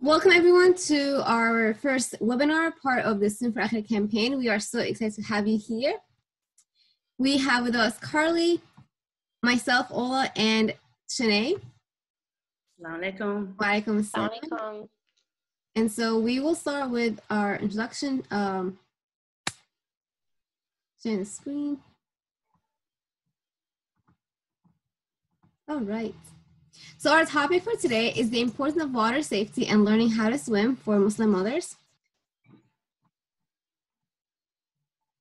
Welcome everyone to our first webinar, part of the Swim for Aquatic campaign. We are so excited to have you here. We have with us Carly, myself, Ola, and Shanae. Assalamu Walaikum assalam. And so we will start with our introduction. Sharing the screen. All right. So our topic for today is the importance of water safety and learning how to swim for Muslim mothers.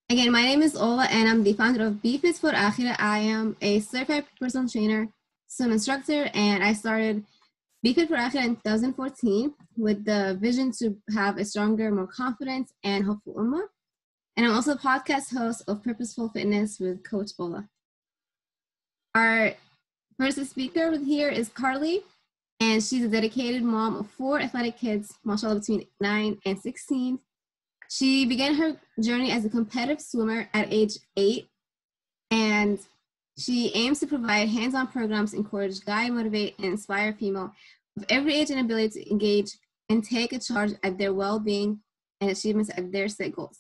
Again, my name is Ola and I'm the founder of Physed for Akhira. I am a certified personal trainer, swim instructor, and I started Physed for Akhira in 2014 with the vision to have a stronger, more confident, and hopeful ummah. And I'm also a podcast host of Purposeful Fitness with Coach Ola. Our first speaker here is Carly, and she's a dedicated mom of 4 athletic kids, mashallah, between 9 and 16. She began her journey as a competitive swimmer at age 8, and she aims to provide hands-on programs, encourage, guide, motivate, and inspire female of every age and ability to engage and take a charge at their well-being and achievements of their set goals.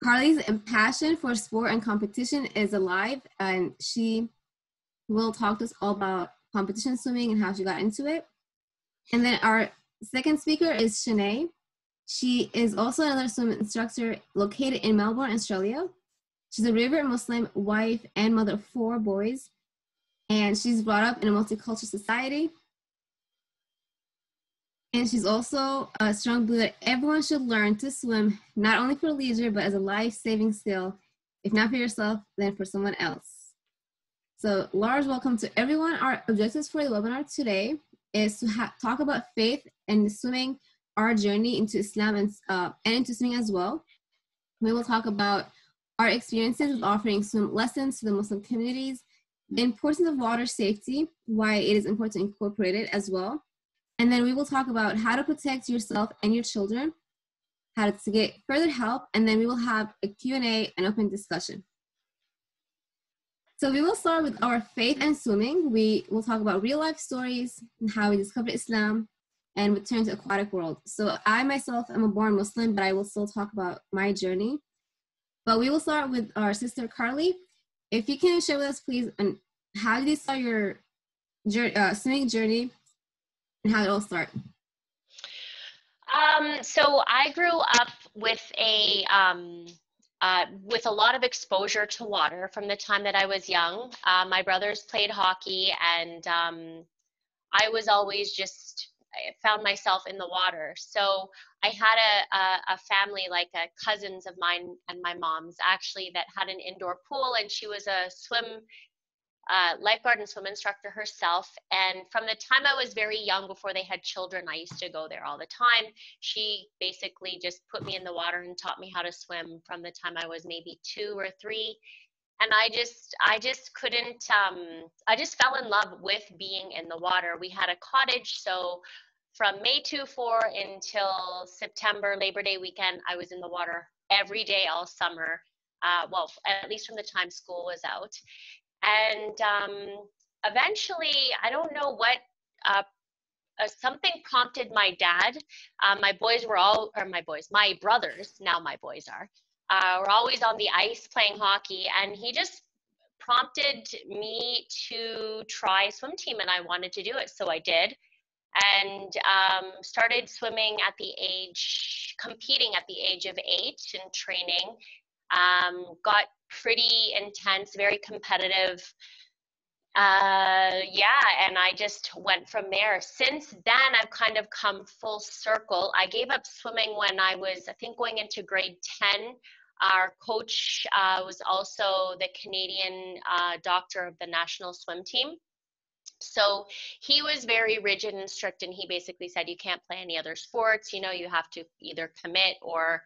Carly's passion for sport and competition is alive, and she will talk to us all about competition swimming and how she got into it. And then our second speaker is Shanae. She is also another swim instructor located in Melbourne, Australia. She's a revered Muslim wife and mother of 4 boys, and she's brought up in a multicultural society. And she's also a strong believer that everyone should learn to swim, not only for leisure, but as a life-saving skill, if not for yourself, then for someone else. So, large welcome to everyone. Our objectives for the webinar today is to talk about faith and swimming, our journey into Islam and into swimming as well. We will talk about our experiences with offering swim lessons to the Muslim communities, the importance of water safety, why it is important to incorporate it as well. And then we will talk about how to protect yourself and your children, how to get further help, and then we will have a Q&A and open discussion. So we will start with our faith and swimming. We will talk about real life stories and how we discovered Islam and return to aquatic world. So I myself am a born Muslim, but I will still talk about my journey. But we will start with our sister Carly. If you can share with us, please, and how did you start your swimming journey and how did it all start? So I grew up with a lot of exposure to water from the time that I was young. My brothers played hockey, and I was always I found myself in the water. So I had a family, like cousins of mine and my mom's actually, that had an indoor pool, and she was a lifeguard and swim instructor herself. And from the time I was very young, before they had children, I used to go there all the time. She basically just put me in the water and taught me how to swim from the time I was maybe 2 or 3. And I just couldn't, I just fell in love with being in the water. We had a cottage, so from May 4 until September, Labor Day weekend, I was in the water every day all summer. Well, at least from the time school was out. And eventually, I don't know what, something prompted my dad. My brothers, now my boys were always on the ice playing hockey, and he just prompted me to try swim team, and I wanted to do it, so I did. And started swimming competing at the age of 8 and training. Got pretty intense, very competitive. And I just went from there. Since then, I've kind of come full circle. I gave up swimming when I was, I think, going into grade 10. Our coach was also the Canadian doctor of the national swim team. So he was very rigid and strict, and he basically said, you can't play any other sports. You know, you have to either commit or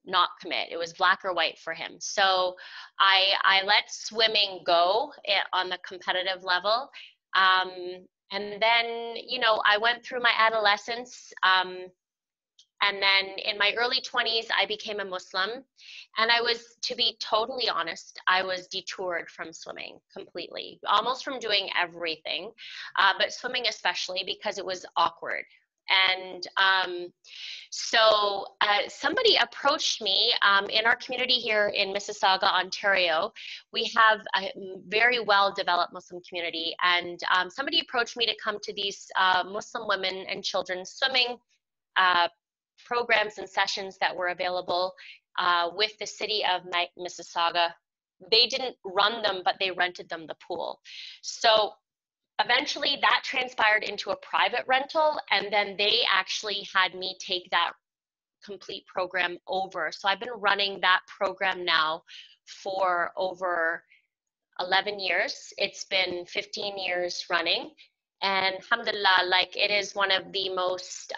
not commit. It was black or white for him. So I let swimming go on the competitive level. And then, you know, I went through my adolescence. And then in my early 20s, I became a Muslim. And I was, to be totally honest, I was detoured from swimming completely, almost from doing everything, but swimming especially, because it was awkward. And so somebody approached me in our community here in Mississauga, Ontario. We have a very well-developed Muslim community, and somebody approached me to come to these Muslim women and children swimming programs and sessions that were available with the city of Mississauga. They didn't run them, but they rented them the pool. So eventually that transpired into a private rental, and then they actually had me take that complete program over. So I've been running that program now for over 11 years. It's been 15 years running. And alhamdulillah, like, it is one of the most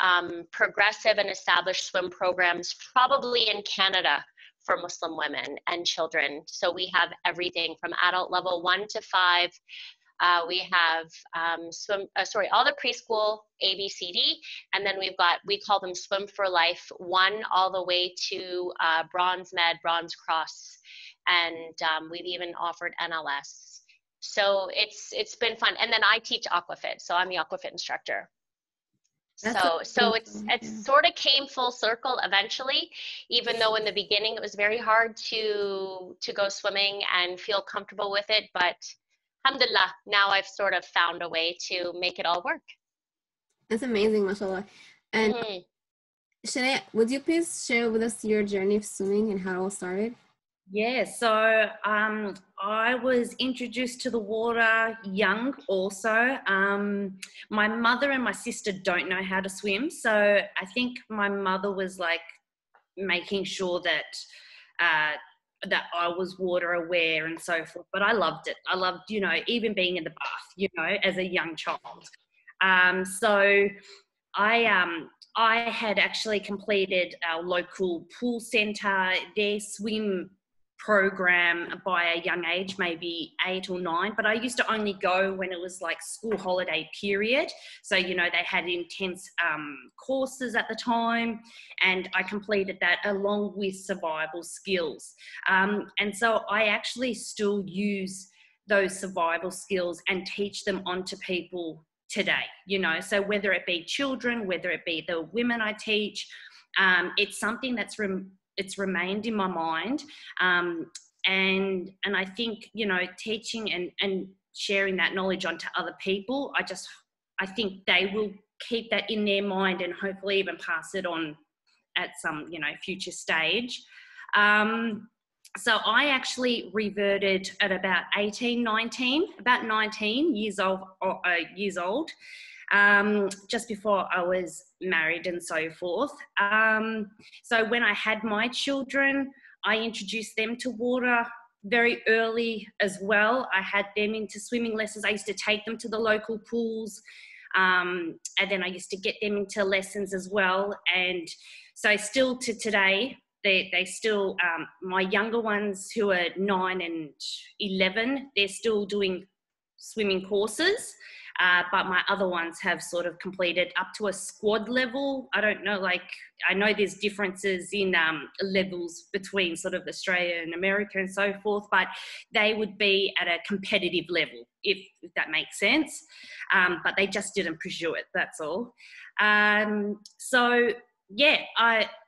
progressive and established swim programs probably in Canada for Muslim women and children. So we have everything from adult level 1 to 5. We have all the preschool A, B, C, D, and then we've got, we call them Swim for Life 1 all the way to Bronze Med, Bronze Cross, and we've even offered NLS. So it's been fun. And then I teach Aquafit, so I'm the Aquafit instructor. So it's sort of came full circle eventually, even though in the beginning it was very hard to go swimming and feel comfortable with it, but alhamdulillah, now I've sort of found a way to make it all work. That's amazing, mashallah. And Shanae, would you please share with us your journey of swimming and how it all started? Yeah, so I was introduced to the water young also. My mother and my sister don't know how to swim, so I think my mother was like making sure that that I was water aware and so forth, but I loved it. I loved, you know, even being in the bath, you know, as a young child. So I had actually completed our local pool centre, their swim program by a young age, maybe 8 or 9, but I used to only go when it was like school holiday period. So, you know, they had intense courses at the time, and I completed that along with survival skills. And so I actually still use those survival skills and teach them onto people today, you know, so whether it be children, whether it be the women I teach, it's something that's it's remained in my mind. And I think, you know, teaching and sharing that knowledge onto other people, I think they will keep that in their mind and hopefully even pass it on at some, you know, future stage. So I actually reverted at about 19 years old, just before I was married and so forth. So when I had my children, I introduced them to water very early as well. I had them into swimming lessons. I used to take them to the local pools, and then I used to get them into lessons as well. And so still to today, they still, my younger ones who are 9 and 11, they're still doing swimming courses. But my other ones have sort of completed up to a squad level. I don't know, like, I know there's differences in levels between sort of Australia and America and so forth, but they would be at a competitive level, if that makes sense. But they just didn't pursue it, that's all. So, yeah,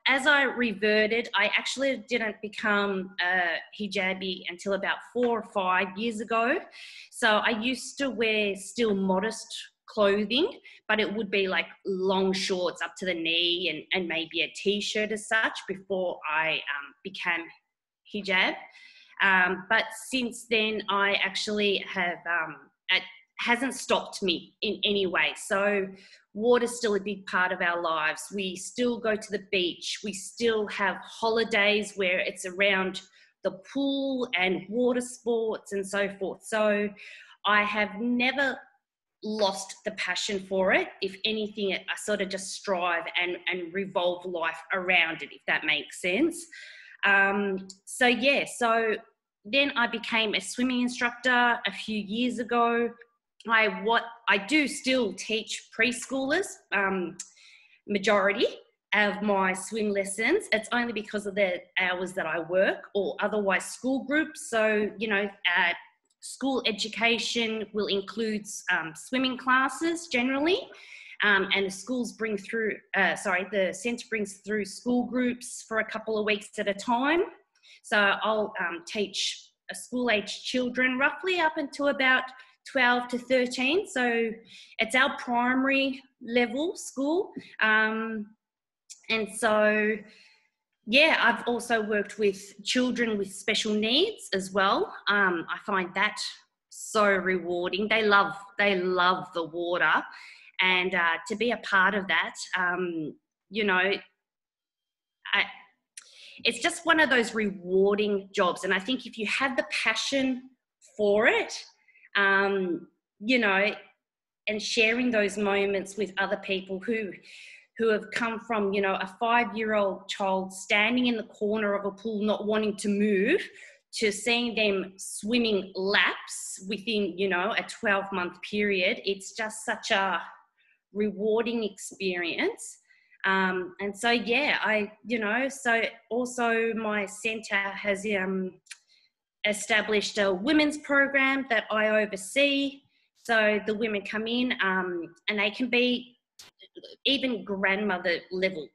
as I reverted, I actually didn't become a hijabi until about 4 or 5 years ago. So I used to wear still modest clothing, but it would be like long shorts up to the knee and maybe a t-shirt as such before I became hijab. But since then, I actually have, it hasn't stopped me in any way. So water's still a big part of our lives. We still go to the beach. We still have holidays where it's around the pool and water sports and so forth. So I have never lost the passion for it. If anything, I sort of just strive and revolve life around it, if that makes sense. So yeah, so then I became a swimming instructor a few years ago. I do still teach preschoolers, majority of my swim lessons. It's only because of the hours that I work, or otherwise school groups. So, you know, school education will include swimming classes generally. and the schools bring through, the centre brings through school groups for a couple of weeks at a time. So I'll teach school-age children roughly up until about 12 to 13. So it's our primary level school. And so, yeah, I've also worked with children with special needs as well. I find that so rewarding. They love the water. And to be a part of that, it's just one of those rewarding jobs. And I think if you have the passion for it, and sharing those moments with other people who have come from, a 5-year-old child standing in the corner of a pool not wanting to move, to seeing them swimming laps within, a 12-month period, it's just such a rewarding experience. And so, yeah, so also my centre has established a women's program that I oversee. So the women come in and they can be even grandmother level,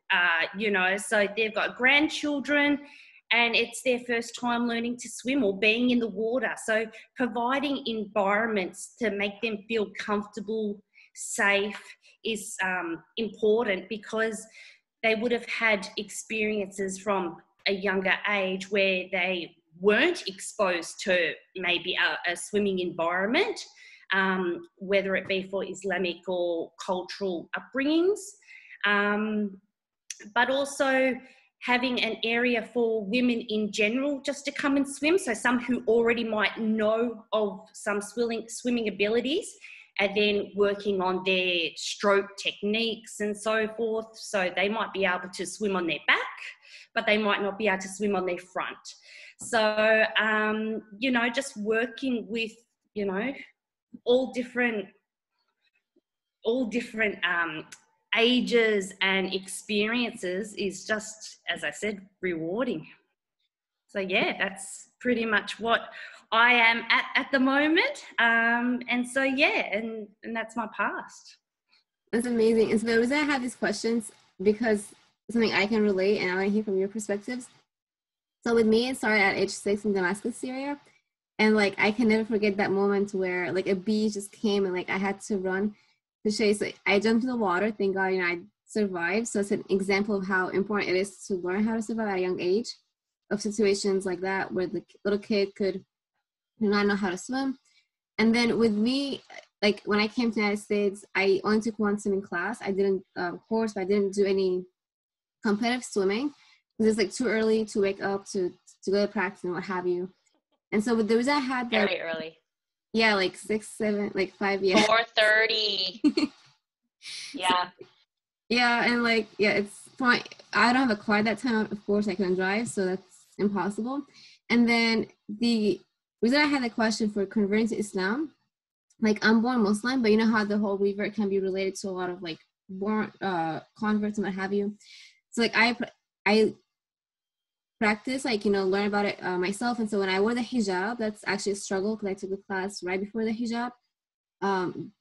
so they've got grandchildren and it's their first time learning to swim or being in the water. So providing environments to make them feel comfortable, safe is important, because they would have had experiences from a younger age where they weren't exposed to maybe a swimming environment, whether it be for Islamic or cultural upbringings, but also having an area for women in general just to come and swim. So some who already might know of some swimming abilities, and then working on their stroke techniques and so forth. So they might be able to swim on their back, but they might not be able to swim on their front. So, just working with, all different ages and experiences is just, as I said, rewarding. So yeah, that's pretty much what I am at the moment. And so, yeah, and that's my past. That's amazing. And so the reason I have these questions, because something I can relate and I want to hear from your perspectives. So with me, it started at age 6 in Damascus, Syria. And like, I can never forget that moment where like a bee just came and like I had to run to chase. Like, I jumped in the water, thank God, I survived. So it's an example of how important it is to learn how to survive at a young age, of situations like that where the little kid could not know how to swim. And then with me, like when I came to the United States, I only took one swimming class. I didn't course, but I didn't do any competitive swimming because it's like too early to wake up to go to practice and what have you. And so with the reason I had that, very early. Yeah, like 6, 7, like 5 years. 4:30. Yeah. So, yeah, and like, yeah, it's fine. I don't have a car at that time. Of course, I couldn't drive, so that's impossible. And then the reason I had the question for converting to Islam, like I'm born Muslim, but you know how the whole revert can be related to a lot of like born converts and what have you. So like I practice, like, learn about it myself. And so when I wore the hijab, that's actually a struggle because I took a class right before the hijab.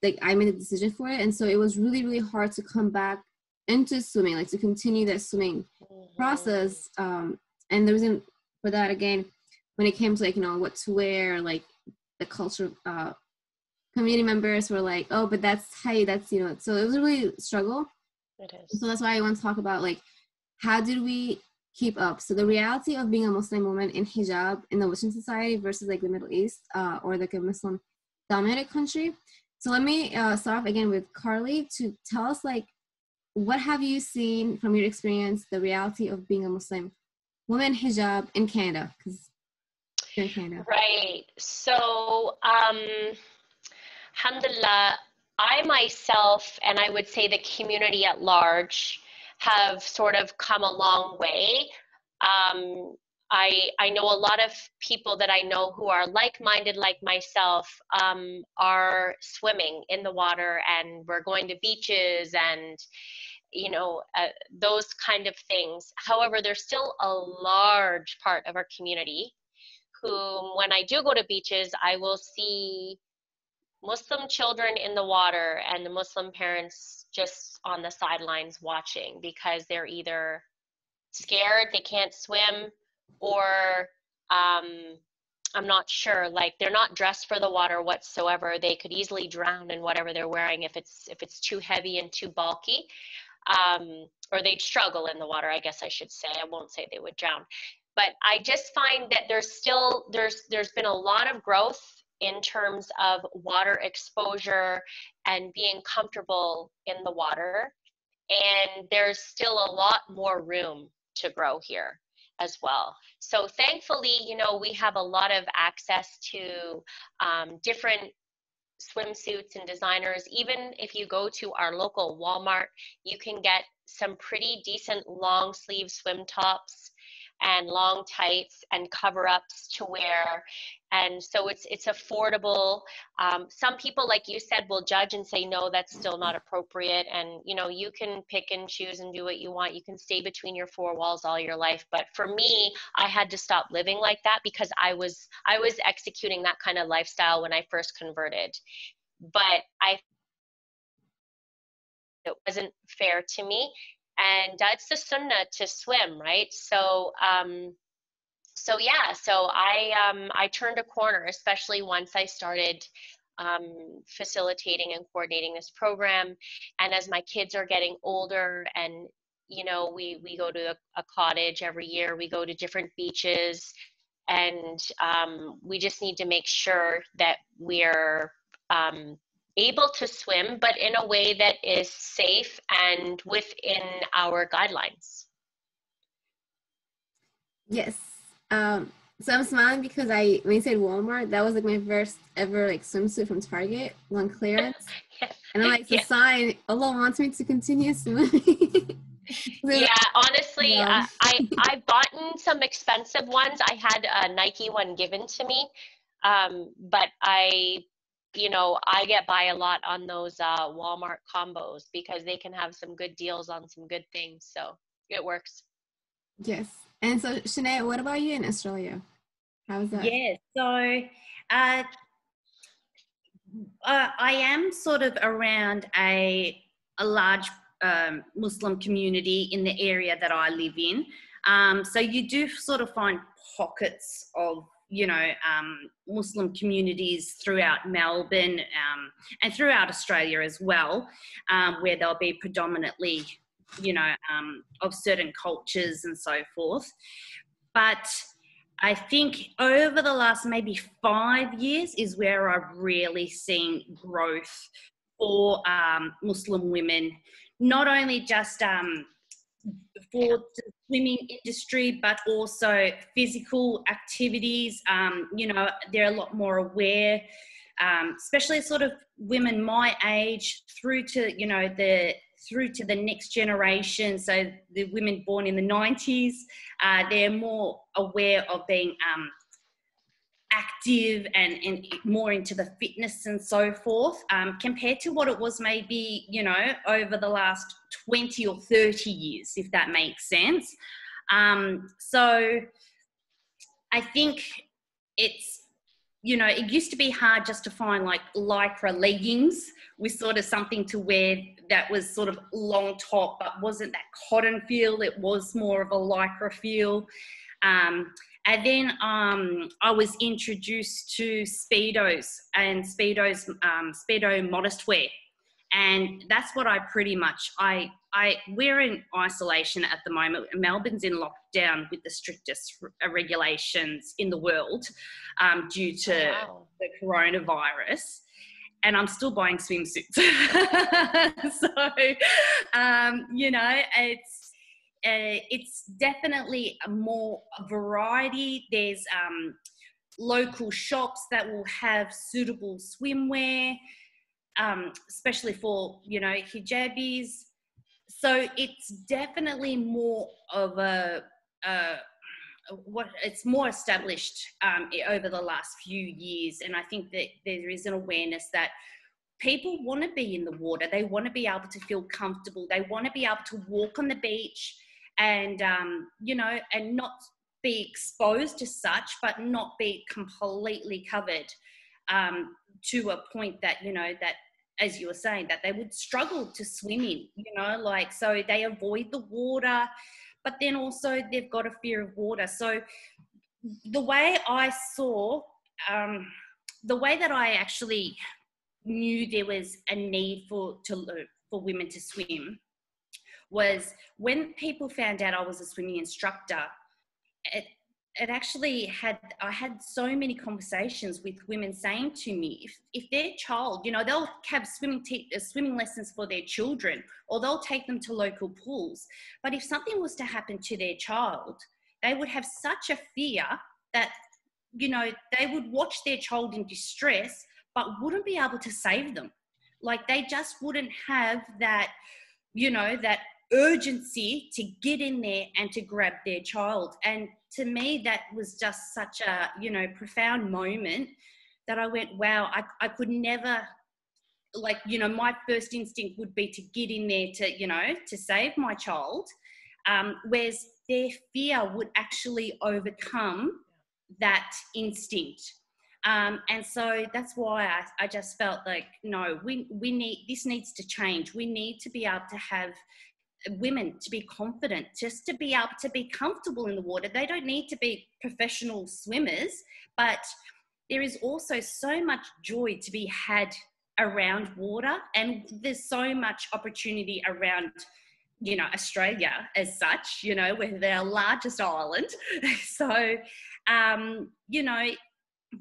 Like I made a decision for it. And so it was really, really hard to come back into swimming, like to continue that swimming process. And the reason for that, again, when it came to like, what to wear, like the culture, community members were like, oh, but that's how that's, so it was a really struggle. It is. So that's why I want to talk about like, how did we keep up? So the reality of being a Muslim woman in hijab in the Western society versus like the Middle East or like a Muslim dominated country. So let me start off again with Carly to tell us like, what have you seen from your experience, the reality of being a Muslim woman in hijab in Canada? Because you're in Canada. Right. So, alhamdulillah, I myself, and I would say the community at large, have sort of come a long way. I know a lot of people that I know who are like-minded like myself are swimming in the water, and we're going to beaches and those kind of things. However, there's still a large part of our community whom, when I do go to beaches, I will see Muslim children in the water and the Muslim parents just on the sidelines watching because they're either scared, they can't swim, or I'm not sure, like they're not dressed for the water whatsoever. They could easily drown in whatever they're wearing if it's too heavy and too bulky, or they'd struggle in the water, I guess I should say. I won't say they would drown. But I just find that there's been a lot of growth in terms of water exposure and being comfortable in the water. And there's still a lot more room to grow here as well. So thankfully, you know, we have a lot of access to different swimsuits and designers. Even if you go to our local Walmart, you can get some pretty decent long sleeve swim tops and long tights and cover-ups to wear, and so it's affordable. Some people, like you said, will judge and say no, that's still not appropriate, and you know, you can pick and choose and do what you want. You can stay between your four walls all your life, but for me, I had to stop living like that because I was executing that kind of lifestyle when I first converted, but it wasn't fair to me. And it's the sunnah to swim, right? So I turned a corner, especially once I started facilitating and coordinating this program. And as my kids are getting older, and you know, we go to a cottage every year, we go to different beaches, and we just need to make sure that we're able to swim, but in a way that is safe and within our guidelines. Yes. So I'm smiling because when you said Walmart, that was like my first ever like swimsuit from Target on clearance. Yeah. And I'm like, it's a sign Allah wants me to continue swimming. Yeah, honestly, Yeah. I bought some expensive ones. I had a Nike one given to me, but I get by a lot on those Walmart combos because they can have some good deals on some good things. So it works. Yes. And so, Shanae, what about you in Australia? How is that? Yeah, so I am sort of around a large Muslim community in the area that I live in. So you do sort of find pockets of, you know, Muslim communities throughout Melbourne and throughout Australia as well, where they'll be predominantly, you know, of certain cultures and so forth. But I think over the last maybe 5 years is where I've really seen growth for Muslim women, not only just for the swimming industry, but also physical activities. You know, they're a lot more aware, especially sort of women my age through to, you know, through to the next generation. So the women born in the 90s, they're more aware of being active and more into the fitness and so forth, compared to what it was maybe, you know, over the last 20 or 30 years, if that makes sense. So I think it's, you know, it used to be hard just to find like lycra leggings with sort of something to wear that was sort of long top, but wasn't that cotton feel. It was more of a lycra feel. And then I was introduced to Speedos and Speedo modest wear. And that's what I pretty much, we're in isolation at the moment. Melbourne's in lockdown with the strictest regulations in the world due to the coronavirus. And I'm still buying swimsuits. So, you know, it's definitely more variety. There's local shops that will have suitable swimwear, especially for, you know, hijabis. So it's definitely more of it's more established over the last few years. And I think that there is an awareness that people want to be in the water. They want to be able to feel comfortable. They want to be able to walk on the beach and, you know, and not be exposed to such, but not be completely covered. to a point that, you know, that, as you were saying, that they would struggle to swim in, you know, like, so they avoid the water, but then also they've got a fear of water. So the way I saw, the way that I actually knew there was a need for women to swim was when people found out I was a swimming instructor. It actually I had so many conversations with women saying to me, if their child, you know, they'll have swimming lessons for their children, or they'll take them to local pools. But if something was to happen to their child, they would have such a fear that, you know, they would watch their child in distress, but wouldn't be able to save them. Like, they just wouldn't have that, you know, that urgency to get in there and to grab their child. And to me, that was just such a, you know, profound moment that I went, wow, I could never, like, you know, my first instinct would be to get in there to, you know, to save my child, whereas their fear would actually overcome that instinct. And so that's why I just felt like, no, we need, this needs to change. We need to be able to have women to be confident, just to be able to be comfortable in the water. They don't need to be professional swimmers, but there is also so much joy to be had around water, and there's so much opportunity around, you know, Australia as such, you know, we're the largest island. So, you know,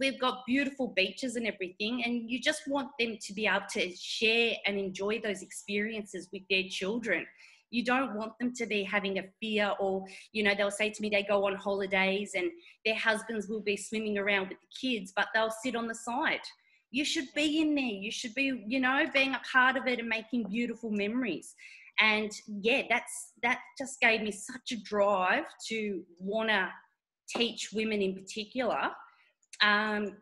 we've got beautiful beaches and everything, and you just want them to be able to share and enjoy those experiences with their children. You don't want them to be having a fear, or, you know, they'll say to me they go on holidays and their husbands will be swimming around with the kids, but they'll sit on the side. You should be in there. You should be, you know, being a part of it and making beautiful memories. And yeah, that just gave me such a drive to want to teach women in particular,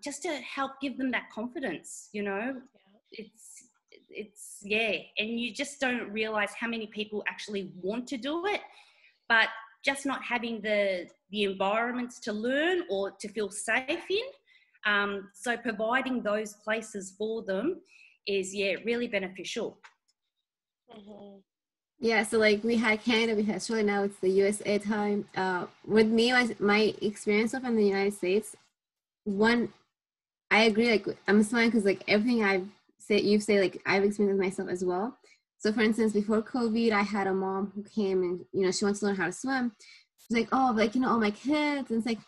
just to help give them that confidence, you know. It's yeah, and you just don't realize how many people actually want to do it, but just not having the environments to learn or to feel safe in. So providing those places for them is, yeah, really beneficial. Mm-hmm. Yeah, so like we had Canada, we had Australia, now it's the USA time. With me, my experience of in the United States, one, I agree, like I'm smiling because like everything you've said, like I've experienced myself as well. So for instance, before COVID, I had a mom who came and, you know, she wants to learn how to swim. She's like, oh, like, you know, all my kids. And it's like,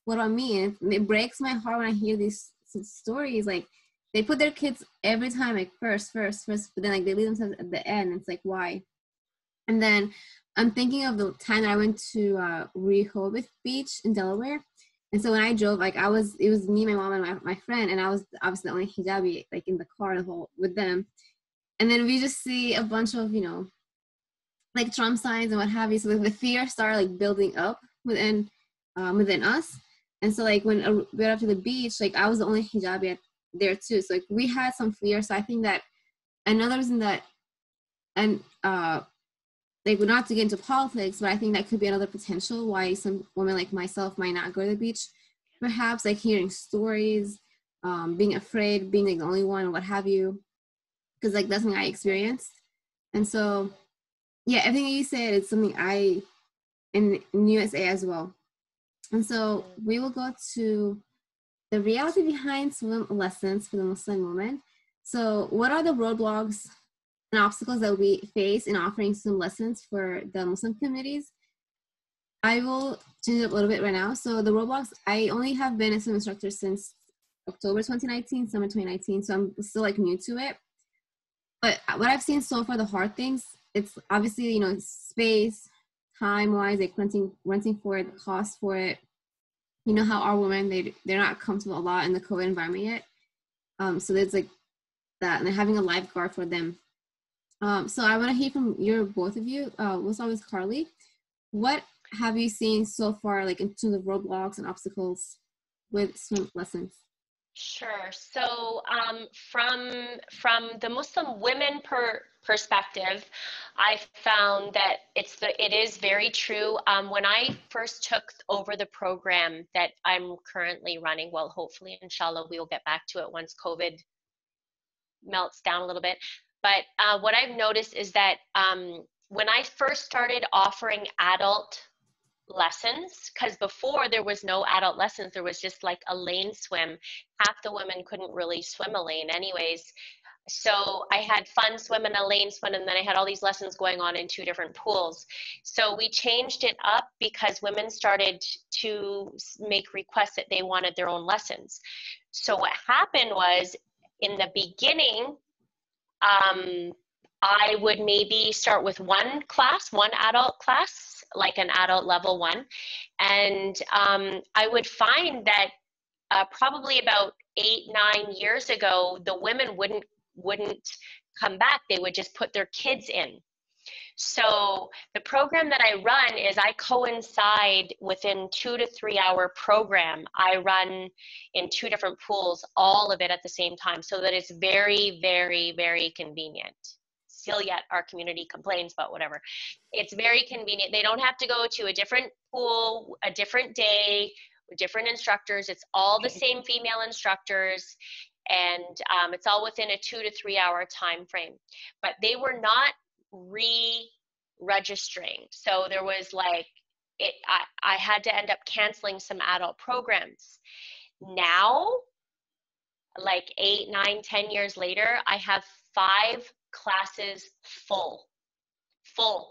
what about me? And it breaks my heart when I hear these stories. Like, they put their kids every time, like first, but then like they leave themselves at the end. It's like, why? And then I'm thinking of the time that I went to Rehoboth Beach in Delaware. And so when I drove, like it was me, my mom, and my friend, and I was obviously the only hijabi, like in the car with them. And then we just see a bunch of, you know, like Trump signs and what have you. So the fear started like building up within us. And so like when we went up to the beach, like I was the only hijabi there too. So like we had some fear. So I think that another reason that, and like, not to get into politics, but I think that could be another potential why some women like myself might not go to the beach. Perhaps like hearing stories, being afraid, being like the only one, what have you, because like that's something I experienced. And so, yeah, everything you said is something in USA as well. And so we will go to the reality behind swim lessons for the Muslim woman. So what are the roadblocks and obstacles that we face in offering swim lessons for the Muslim communities? I will change it up a little bit right now. So the roadblocks, I only have been a swim instructor since October 2019, summer 2019. So I'm still like new to it. But what I've seen so far, the hard things, it's obviously, you know, space, time-wise, like renting for it, the cost for it. You know how our women, they're not comfortable a lot in the COVID environment yet. So there's like that, and then having a lifeguard for them. So I want to hear from both of you. We'll start with Carly. What have you seen so far, like in terms of roadblocks and obstacles with swim lessons? Sure. So from the Muslim women perspective, I found that it is very true. When I first took over the program that I'm currently running, well, hopefully, inshallah, we'll get back to it once COVID melts down a little bit. But what I've noticed is that when I first started offering adult lessons, because before there was no adult lessons, there was just like a lane swim. Half the women couldn't really swim a lane anyways. So I had fun swimming a lane swim, and then I had all these lessons going on in 2 different pools. So we changed it up because women started to make requests that they wanted their own lessons. So what happened was, in the beginning, I would maybe start with one adult class, like an adult level 1. And I would find that probably about 8-9 years ago, the women wouldn't come back. They would just put their kids in. So the program that I run is I coincide within 2 to 3 hour program. I run in 2 different pools, all of it at the same time, so that it's very, very, very convenient. Still yet our community complains, but whatever. It's very convenient. They don't have to go to a different pool, a different day, with different instructors. It's all the same female instructors, and it's all within a 2 to 3 hour time frame. But they were not re-registering, so there was like I had to end up canceling some adult programs. Now, like 8, 9, 10 years later, I have 5 classes full,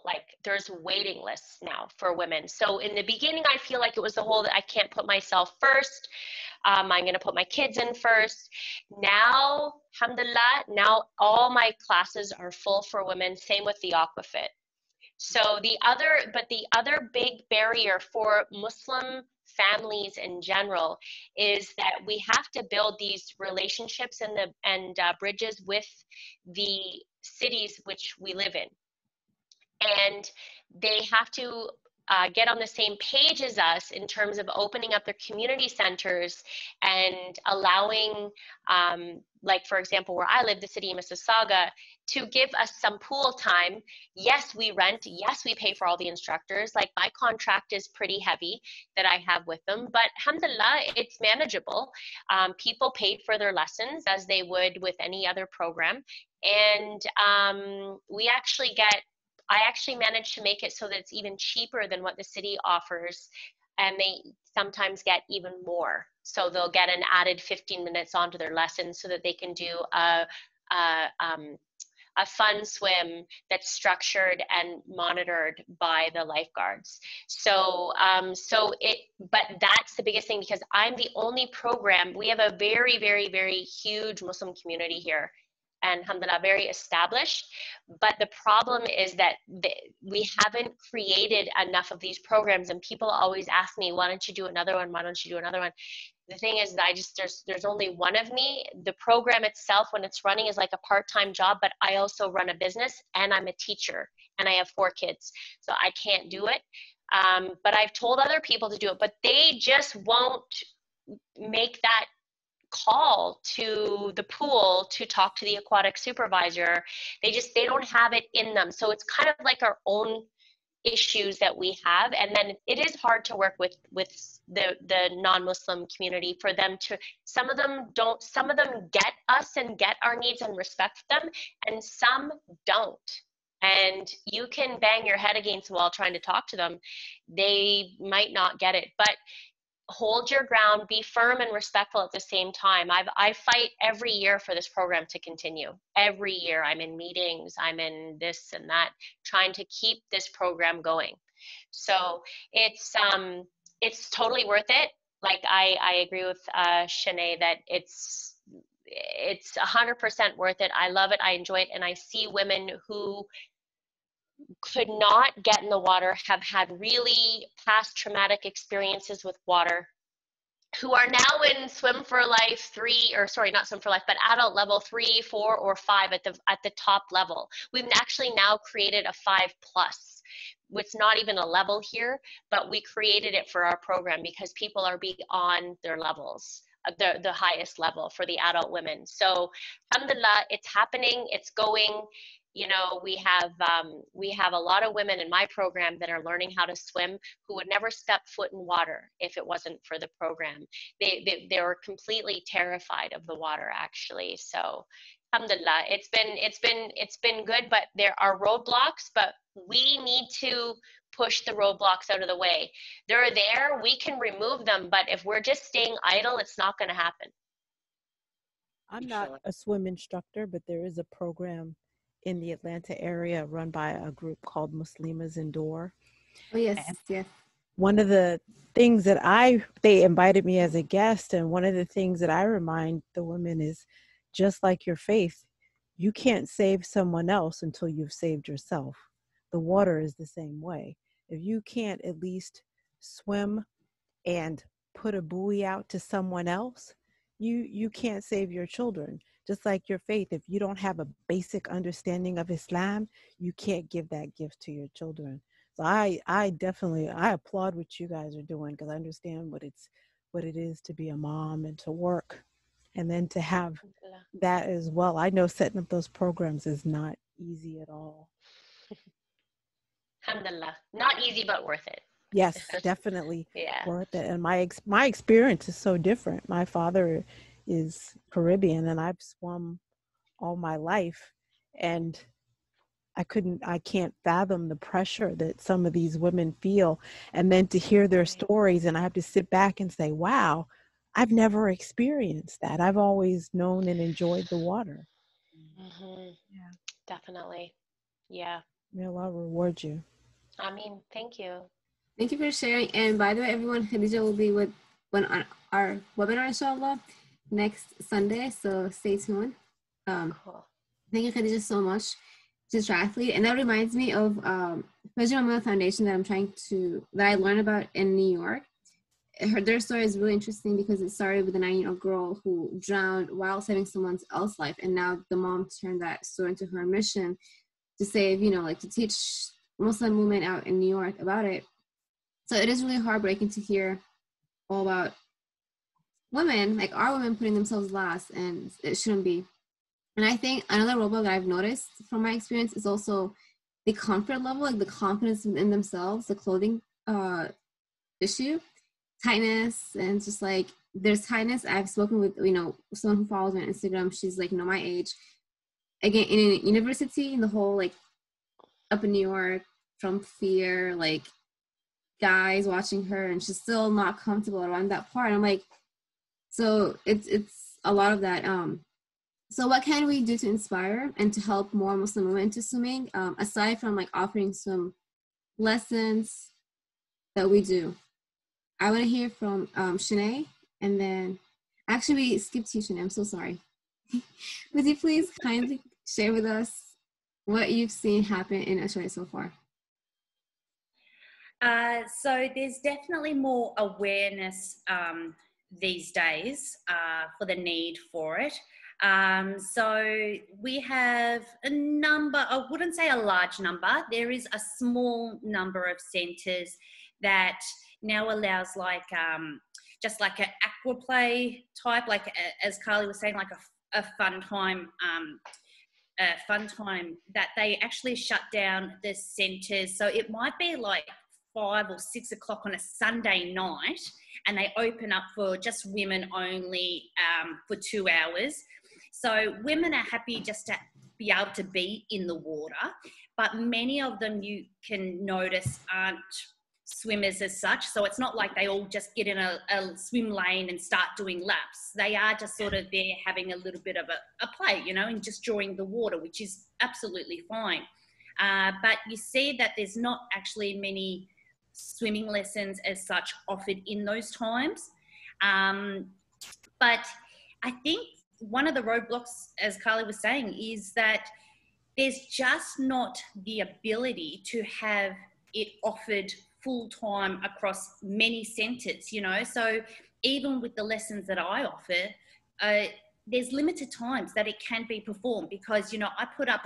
like there's waiting lists now for women. So in the beginning, I feel like it was the whole that I can't put myself first. I'm going to put my kids in first. Now, alhamdulillah, now all my classes are full for women. Same with the Aquafit. So the other big barrier for Muslim families in general is that we have to build these relationships and bridges with the cities which we live in. And they have to get on the same page as us in terms of opening up their community centers and allowing, like for example, where I live, the city of Mississauga, to give us some pool time. Yes, we rent. Yes, we pay for all the instructors. Like my contract is pretty heavy that I have with them, but alhamdulillah, it's manageable. People pay for their lessons as they would with any other program. And I actually managed to make it so that it's even cheaper than what the city offers, and they sometimes get even more. So they'll get an added 15 minutes onto their lesson so that they can do a fun swim that's structured and monitored by the lifeguards. So, but that's the biggest thing, because I'm the only program. We have a very, very, very huge Muslim community here, and alhamdulillah, very established. But the problem is that we haven't created enough of these programs, and people always ask me, why don't you do another one? Why don't you do another one? The thing is that there's only one of me. The program itself, when it's running, is like a part-time job, but I also run a business and I'm a teacher and I have 4 kids. So I can't do it. But I've told other people to do it, but they just won't make that call to the pool to talk to the aquatic supervisor. They don't have it in them. So it's kind of like our own issues that we have. And then it is hard to work with the non-Muslim community, for them to, some of them get us and get our needs and respect them, and some don't. And you can bang your head against the wall trying to talk to them. They might not get it, but hold your ground, be firm and respectful at the same time. I fight every year for this program to continue. Every year I'm in meetings, I'm in this and that, trying to keep this program going. So it's totally worth it. Like I agree with Shanae that it's 100% worth it. I love it, I enjoy it, and I see women who could not get in the water, have had really past traumatic experiences with water, who are now in Swim for Life 3, or sorry, not Swim for Life, but adult level 3, 4, or 5 at the top level. We've actually now created a 5+. It's not even a level here, but we created it for our program because people are beyond their levels, the highest level for the adult women. So alhamdulillah, it's happening, it's going. You know, we have a lot of women in my program that are learning how to swim who would never step foot in water if it wasn't for the program. They were completely terrified of the water, actually. So Alhamdulillah, it's been good, but there are roadblocks, but we need to push the roadblocks out of the way. They're there, we can remove them, but if we're just staying idle, it's not going to happen. I'm not a swim instructor, but there is a program in the Atlanta area run by a group called Muslimas Indoor. Oh, yes, yes. One of the things that they invited me as a guest, and one of the things that I remind the women is, just like your faith, you can't save someone else until you've saved yourself. The water is the same way. If you can't at least swim and put a buoy out to someone else, you can't save your children. Just like your faith, if you don't have a basic understanding of Islam, you can't give that gift to your children. So I definitely applaud what you guys are doing, because I understand what it is to be a mom and to work, and then to have that as well. I know setting up those programs is not easy at all. Alhamdulillah, not easy, but worth it. Yes, definitely Yeah. worth it. And my experience is so different. My father is Caribbean, and I've swum all my life, and I can't fathom the pressure that some of these women feel. And then to hear their stories, and I have to sit back and say, wow, I've never experienced that. I've always known and enjoyed the water. Mm-hmm. Yeah, definitely. Yeah. May Allah reward you. I mean, thank you. Thank you for sharing. And by the way, everyone, Khadija will be on our webinar, inshallah, next Sunday. So stay tuned. Cool. Thank you, Khadija, so much. She's an triathlete. And that reminds me of Physed Teacher Foundation that I learned about in New York. Their story is really interesting because it started with a 9-year-old girl who drowned while saving someone else's life. And now the mom turned that story into her mission to save, to teach Muslim women out in New York about it. So it is really heartbreaking to hear all about women, like our women, putting themselves last, and it shouldn't be. And I think another roadblock that I've noticed from my experience is also the comfort level, like the confidence in themselves, the clothing issue, tightness, and just like there's tightness. I've spoken with, someone who follows me on Instagram. She's like, my age. Again, in a university, in the whole, like, up in New York, from fear, like, guys watching her, and she's still not comfortable around that part. I'm like, so it's a lot of that. So what can we do to inspire and to help more Muslim women into swimming, aside from like offering swim lessons that we do? I want to hear from Shanae, and then actually we skipped you, Shanae. I'm so sorry. Would you please kindly share with us what you've seen happen in Australia so far? So there's definitely more awareness these days for the need for it. So we have a number, I wouldn't say a large number, there is a small number of centres that now allows like just like an aqua play type, like as Carly was saying, like a fun time that they actually shut down the centres. So it might be like 5 or 6 o'clock on a Sunday night, and they open up for just women only for 2 hours. So women are happy just to be able to be in the water, but many of them you can notice aren't swimmers as such. So it's not like they all just get in a swim lane and start doing laps. They are just sort of there having a little bit of a play, and just enjoying the water, which is absolutely fine. But you see that there's not actually many swimming lessons as such offered in those times. But I think one of the roadblocks, as Carly was saying, is that there's just not the ability to have it offered full time across many centres, So even with the lessons that I offer, there's limited times that it can be performed because, I put up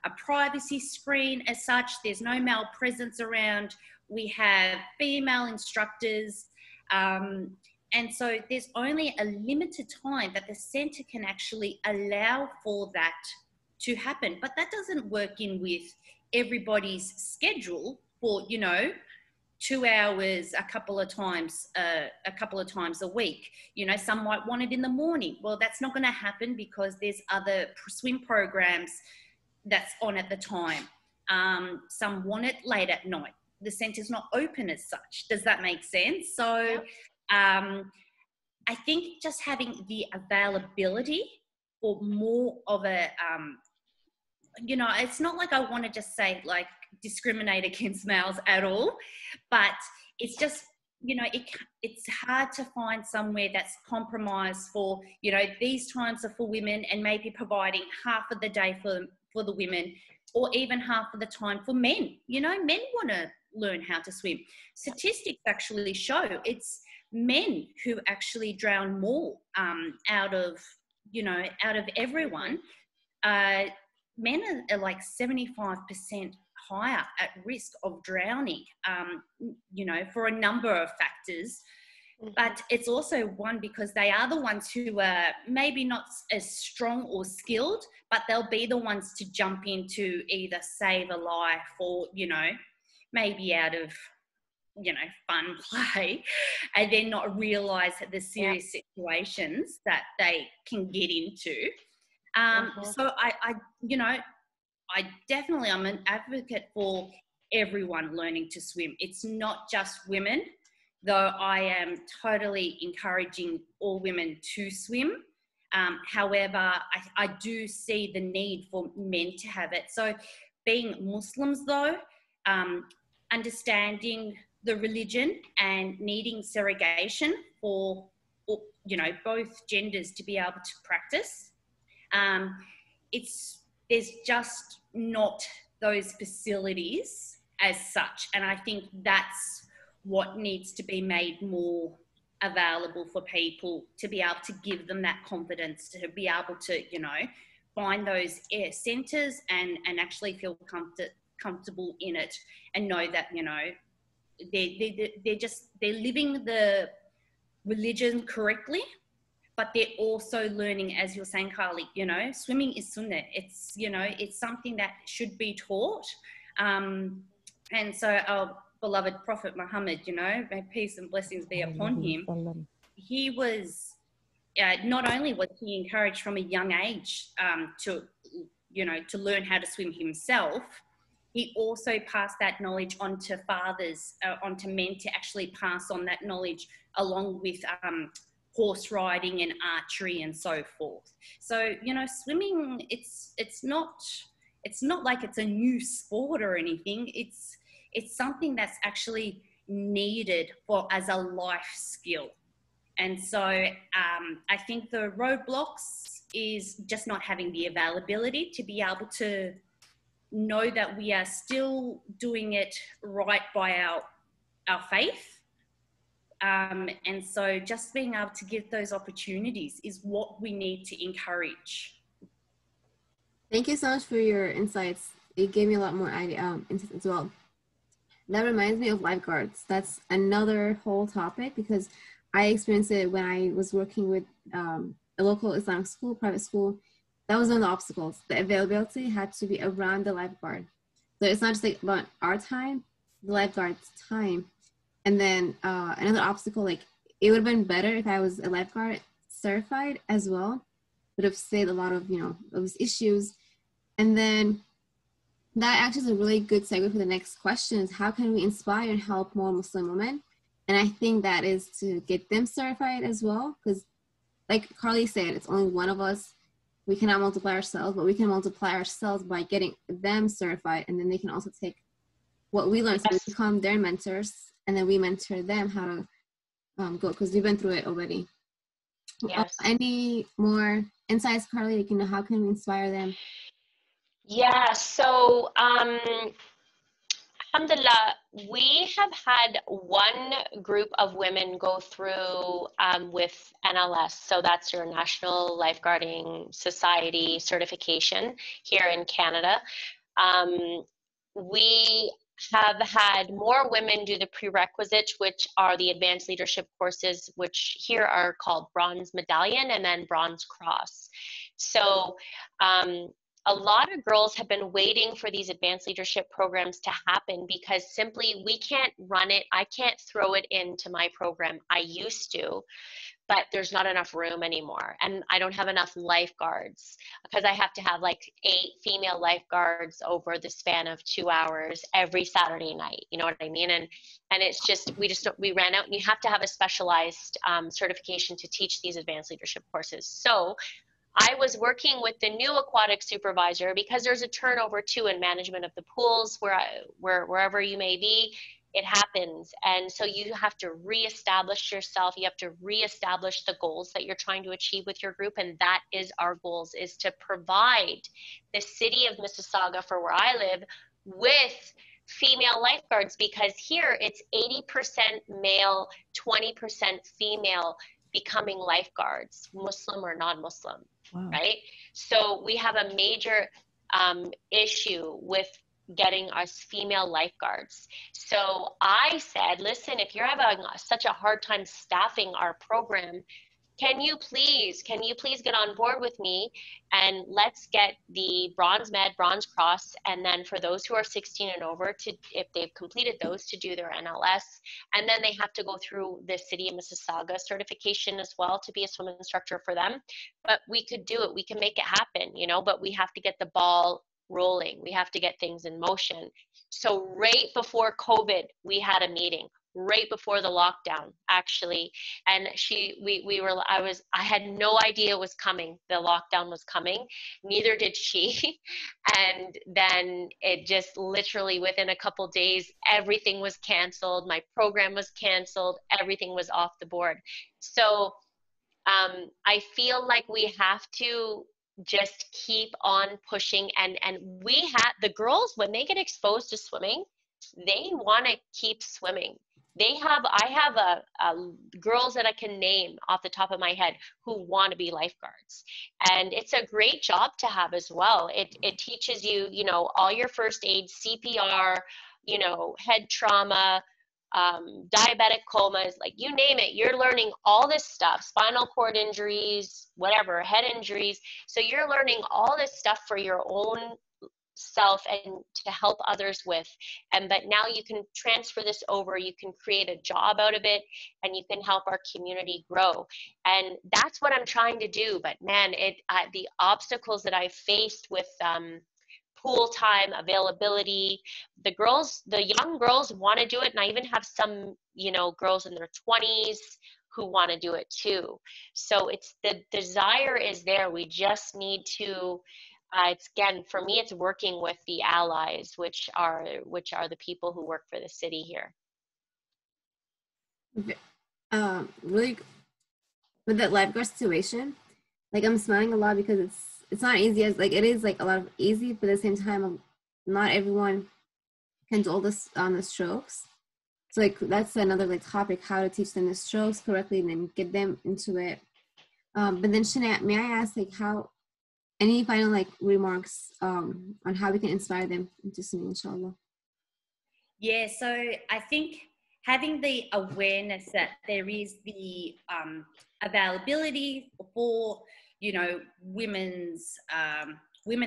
a privacy screen as such. There's no male presence around. We have female instructors. And so there's only a limited time that the centre can actually allow for that to happen. But that doesn't work in with everybody's schedule for, 2 hours a couple of times a week. You know, some might want it in the morning. Well, that's not going to happen because there's other swim programs that's on at the time. Some want it late at night. The centre's not open as such. Does that make sense? So I think just having the availability for more of a, you know, it's not like I want to just say like discriminate against males at all, but it's just, you know, it's hard to find somewhere that's compromised for, you know, these times are for women and maybe providing half of the day for the women, or even half of the time for men. You know, men want to learn how to swim. Statistics actually show it's men who actually drown more out of everyone. Men are like 75% higher at risk of drowning, you know, for a number of factors. But it's also one because they are the ones who are maybe not as strong or skilled, but they'll be the ones to jump in to either save a life or, you know, maybe out of, you know, fun play, and then not realise the serious situations that they can get into. So I'm an advocate for everyone learning to swim. It's not just women, though I am totally encouraging all women to swim. However, I do see the need for men to have it. So being Muslims though, understanding the religion and needing segregation for, you know, both genders to be able to practice. There's just not those facilities as such. And I think that's what needs to be made more available for people, to be able to give them that confidence, to be able to, you know, find those centres and actually feel comfortable in it and know that, you know, they're living the religion correctly, but they're also learning, as you're saying, Carly, you know, swimming is sunnah. It's, you know, it's something that should be taught. And so our beloved Prophet Muhammad, you know, may peace and blessings be upon him. He was, not only was he encouraged from a young age to, you know, to learn how to swim himself, he also passed that knowledge on to fathers, onto men to actually pass on that knowledge along with horse riding and archery and so forth. So, you know, swimming, it's not like it's a new sport or anything. It's something that's actually needed as a life skill. And so I think the roadblocks is just not having the availability to be able to know that we are still doing it right by our faith. And so just being able to give those opportunities is what we need to encourage. Thank you so much for your insights. It gave me a lot more insights as well. That reminds me of lifeguards. That's another whole topic because I experienced it when I was working with a local Islamic school, private school. That was one of the obstacles. The availability had to be around the lifeguard. So it's not just like about our time, the lifeguard's time. And then another obstacle, like it would have been better if I was a lifeguard certified as well. Would have saved a lot of, you know, those issues. And then that actually is a really good segue for the next question is how can we inspire and help more Muslim women? And I think that is to get them certified as well. Because like Carly said, it's only one of us. We cannot multiply ourselves, but we can multiply ourselves by getting them certified. And then they can also take what we learned, so we become their mentors, and then we mentor them how to go, because we've been through it already. Yes. Any more insights, Carly? You know, how can we inspire them? Yeah, so alhamdulillah, we have had one group of women go through with NLS, so that's your National Lifeguarding Society certification here in Canada. We have had more women do the prerequisites, which are the advanced leadership courses, which here are called Bronze Medallion and then Bronze Cross. So a lot of girls have been waiting for these advanced leadership programs to happen because simply we can't run it. I can't throw it into my program. I used to, but there's not enough room anymore. And I don't have enough lifeguards because I have to have like 8 female lifeguards over the span of 2 hours every Saturday night. You know what I mean? And it's just, we ran out, and you have to have a specialized certification to teach these advanced leadership courses. So I was working with the new aquatic supervisor because there's a turnover too in management of the pools wherever you may be, it happens. And so you have to reestablish yourself. You have to reestablish the goals that you're trying to achieve with your group. And that is our goals, is to provide the city of Mississauga, for where I live, with female lifeguards, because here it's 80% male, 20% female becoming lifeguards, Muslim or non-Muslim. Wow. Right? So we have a major issue with getting us female lifeguards. So I said, listen, if you're having such a hard time staffing our program, can you please get on board with me, and let's get the bronze med, bronze cross, and then for those who are 16 and over, to, if they've completed those, to do their NLS, and then they have to go through the City of Mississauga certification as well to be a swim instructor for them. But we could do it, we can make it happen, you know, but we have to get the ball rolling, we have to get things in motion. So right before COVID, we had a meeting. Right before the lockdown, actually, and I had no idea it was coming. The lockdown was coming, neither did she. And then it just literally within a couple days, everything was canceled. My program was canceled. Everything was off the board. So I feel like we have to just keep on pushing, and we have the girls, when they get exposed to swimming, they want to keep swimming. I have a girls that I can name off the top of my head who want to be lifeguards. And it's a great job to have as well. It teaches you, you know, all your first aid, CPR, you know, head trauma, diabetic comas, like you name it, you're learning all this stuff, spinal cord injuries, whatever, head injuries. So you're learning all this stuff for your own self and to help others with, but now you can transfer this over, you can create a job out of it, and you can help our community grow. And that's what I'm trying to do. But man, the obstacles that I faced with pool time availability, the young girls want to do it, and I even have some, you know, girls in their 20s who want to do it too. So it's, the desire is there, we just need to it's, again, for me, it's working with the allies, which are the people who work for the city here. Really, with that lifeguard situation, like I'm smiling a lot because it's not easy as like it is like a lot of easy, but at the same time, not everyone can do all this on the strokes. So like that's another like topic, how to teach them the strokes correctly and then get them into it. But then Shanae, may I ask like how? Any final like remarks on how we can inspire them into swimming, inshallah? Yeah, so I think having the awareness that there is the availability for, you know, women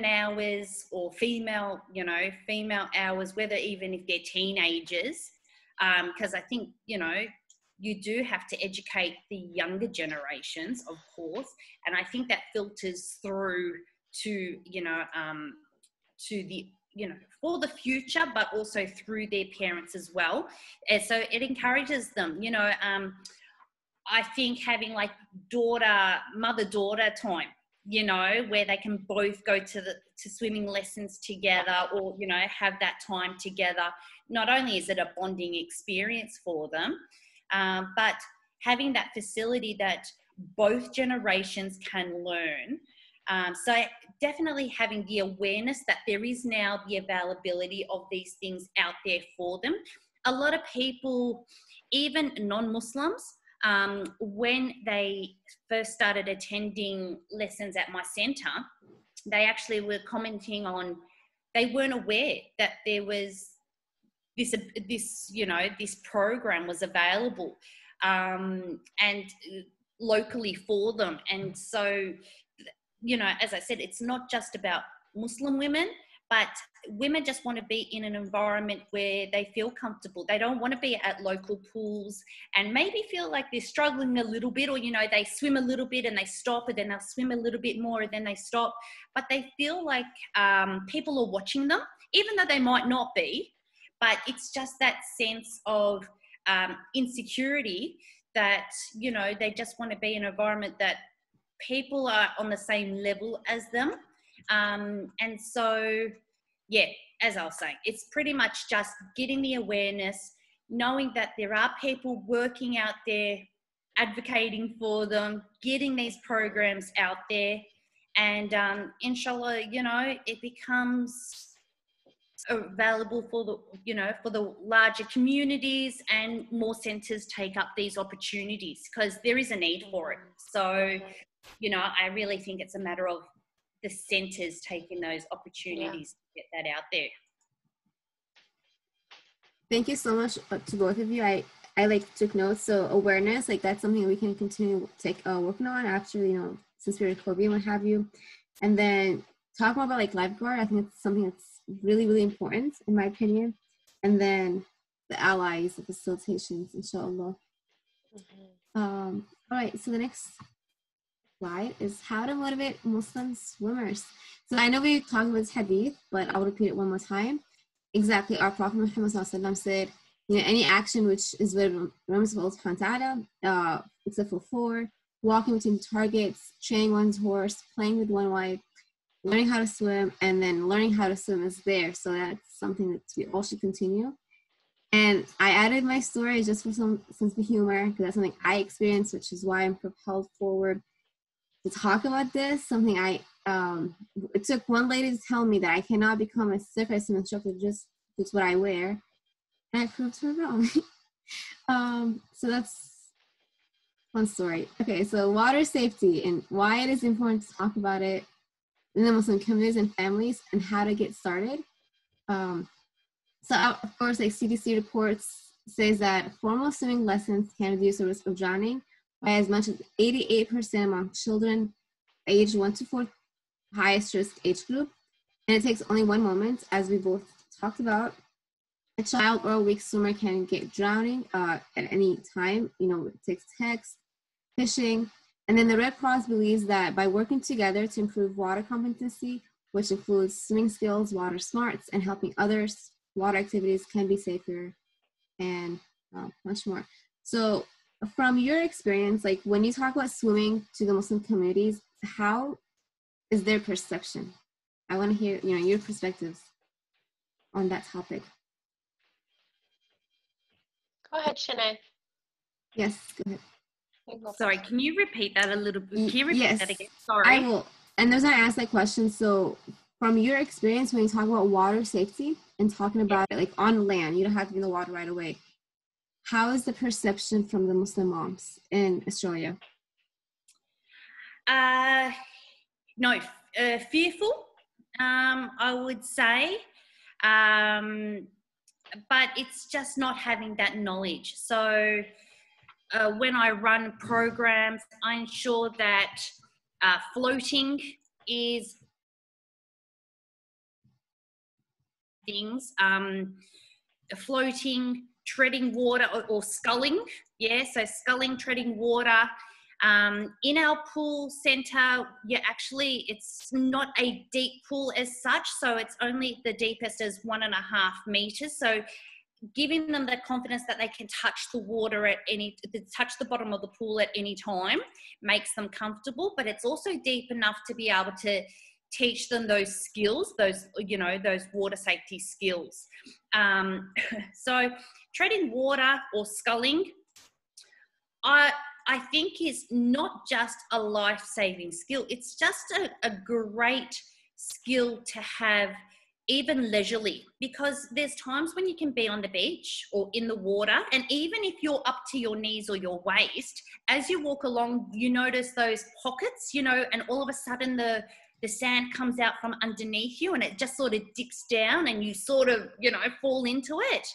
hours or female hours, whether even if they're teenagers, because I think, you know, you do have to educate the younger generations, of course, and I think that filters through to, you know, to the, you know, for the future, but also through their parents as well. And so it encourages them, you know, I think having like mother-daughter time, you know, where they can both go to swimming lessons together, or, you know, have that time together. Not only is it a bonding experience for them, but having that facility that both generations can learn. So definitely having the awareness that there is now the availability of these things out there for them. A lot of people, even non-Muslims, when they first started attending lessons at my centre, they actually were commenting on, they weren't aware that there was this you know, this program was available and locally for them. And so, you know, as I said, it's not just about Muslim women, but women just want to be in an environment where they feel comfortable. They don't want to be at local pools and maybe feel like they're struggling a little bit, or, you know, they swim a little bit and they stop, and then they'll swim a little bit more and then they stop. But they feel like people are watching them, even though they might not be. But it's just that sense of insecurity that, you know, they just want to be in an environment that people are on the same level as them. And so, yeah, as I was saying, it's pretty much just getting the awareness, knowing that there are people working out there, advocating for them, getting these programs out there, and inshallah, you know, it becomes available for the, you know, for the larger communities, and more centres take up these opportunities because there is a need for it. So, you know, I really think it's a matter of the centres taking those opportunities to get that out there. Thank you so much to both of you. I like took notes. So awareness, like that's something we can continue working on after, you know, since we're COVID and what have you. And then talk more about like lifeguard. I think it's something that's really, really important in my opinion. And then the allies, the facilitations, inshallah. All right, so the next slide is how to motivate Muslim swimmers. So I know we talked about this hadith, but I'll repeat it one more time. Exactly, our Prophet Muhammad said, you know, any action which is with remembrance of Allah subhanahu wa ta'ala, except for 4, walking between targets, training one's horse, playing with one wife, learning how to swim, and then learning how to swim is there. So that's something that we all should continue. And I added my story just for some sense of humor, because that's something I experienced, which is why I'm propelled forward to talk about this. Something it took one lady to tell me that I cannot become a certified swim instructor just what I wear, and I proved her wrong. So that's one story. Okay, so water safety and why it is important to talk about it in the Muslim communities and families, and how to get started. So of course, like CDC reports says that formal swimming lessons can reduce the risk of drowning by as much as 88% among children aged 1 to 4, highest risk age group. And it takes only 1 moment, as we both talked about. A child or a weak swimmer can get drowning at any time. You know, it takes text, fishing. And then the Red Cross believes that by working together to improve water competency, which includes swimming skills, water smarts, and helping others, water activities can be safer and much more. So from your experience, like when you talk about swimming to the Muslim communities, how is their perception? I want to hear, you know, your perspectives on that topic. Go ahead, Shanae. Yes, go ahead. Sorry, can you repeat that a little bit? Can you repeat that again? Sorry. I will. And there's I asked that question. So from your experience, when you talk about water safety and talking about it like on land, you don't have to be in the water right away. How is the perception from the Muslim moms in Australia? No, fearful, I would say. But it's just not having that knowledge. So when I run programs, I ensure that floating is things, floating, treading water, or sculling. Yeah, so sculling, treading water. In our pool center, it's not a deep pool as such, so it's only the deepest is 1.5 meters. So giving them the confidence that they can touch the water touch the bottom of the pool at any time makes them comfortable, but it's also deep enough to be able to teach them those skills, those water safety skills. So treading water or sculling, I think is not just a life-saving skill. It's just a great skill to have even leisurely, because there's times when you can be on the beach or in the water, and even if you're up to your knees or your waist, as you walk along, you notice those pockets, you know, and all of a sudden the sand comes out from underneath you and it just sort of dips down and you sort of, you know, fall into it.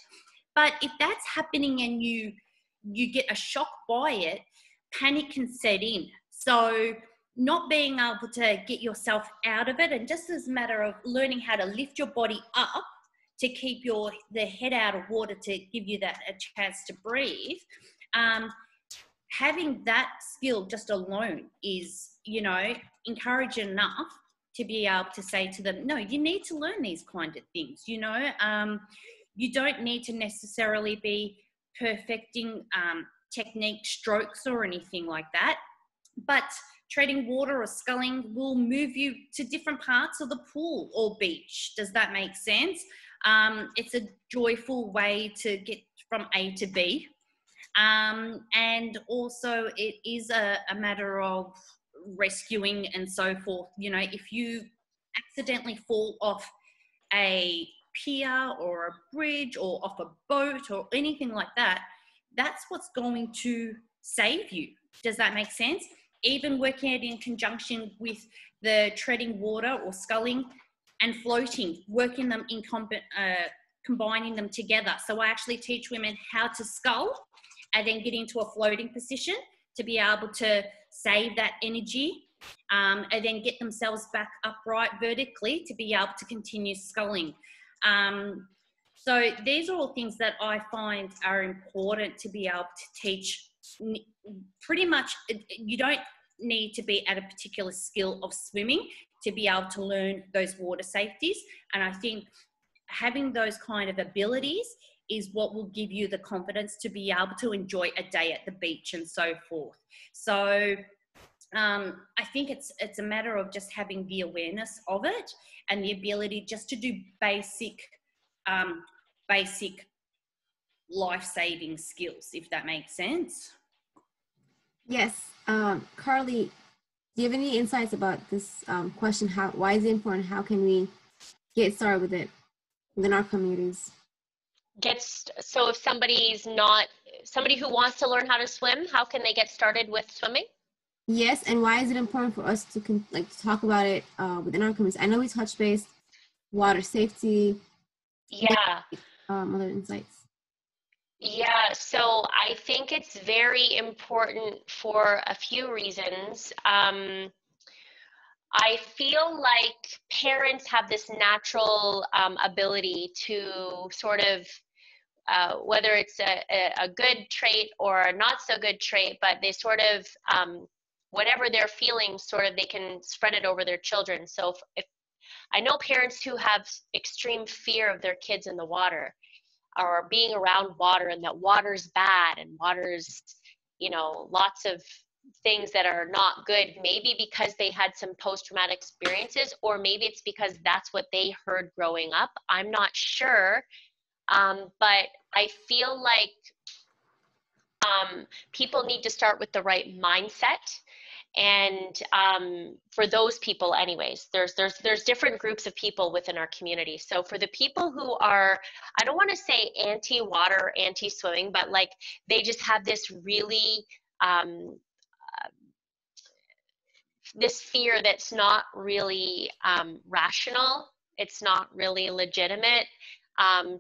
But if that's happening and you get a shock by it, panic can set in. So not being able to get yourself out of it, and just as a matter of learning how to lift your body up to keep the head out of water to give you that a chance to breathe. Having that skill just alone is, encouraging enough to be able to say to them, no, you need to learn these kind of things, you don't need to necessarily be perfecting technique strokes or anything like that, but treading water or sculling will move you to different parts of the pool or beach. Does that make sense? It's a joyful way to get from A to B. And also it is a matter of rescuing and so forth. If you accidentally fall off a pier or a bridge or off a boat or anything like that, that's what's going to save you. Does that make sense? Even working it in conjunction with the treading water or sculling and floating, working them in combining them together. So I actually teach women how to scull and then get into a floating position to be able to save that energy, and then get themselves back upright vertically to be able to continue sculling. So these are all things that I find are important to be able to teach. Pretty much, you don't need to be at a particular skill of swimming to be able to learn those water safeties. And I think having those kind of abilities is what will give you the confidence to be able to enjoy a day at the beach and so forth. So I think it's a matter of just having the awareness of it and the ability just to do basic life-saving skills, if that makes sense. Yes. Carly, do you have any insights about this question? Why is it important? How can we get started with it within our communities? So if somebody who wants to learn how to swim, how can they get started with swimming? Yes, and why is it important for us to talk about it within our communities? I know we touched base water safety. Yeah. Other insights. Yeah, so I think it's very important for a few reasons. I feel like parents have this natural ability to sort of, whether it's a good trait or a not so good trait, but they sort of, whatever they're feeling, sort of they can spread it over their children. So if I know parents who have extreme fear of their kids in the water or being around water, and that water's bad and water's, lots of things that are not good, maybe because they had some post-traumatic experiences, or maybe it's because that's what they heard growing up. I'm not sure. But I feel like people need to start with the right mindset. And for those people anyways, there's different groups of people within our community. So for the people who are, I don't want to say anti-water, anti-swimming, but like they just have this really, this fear that's not really rational, it's not really legitimate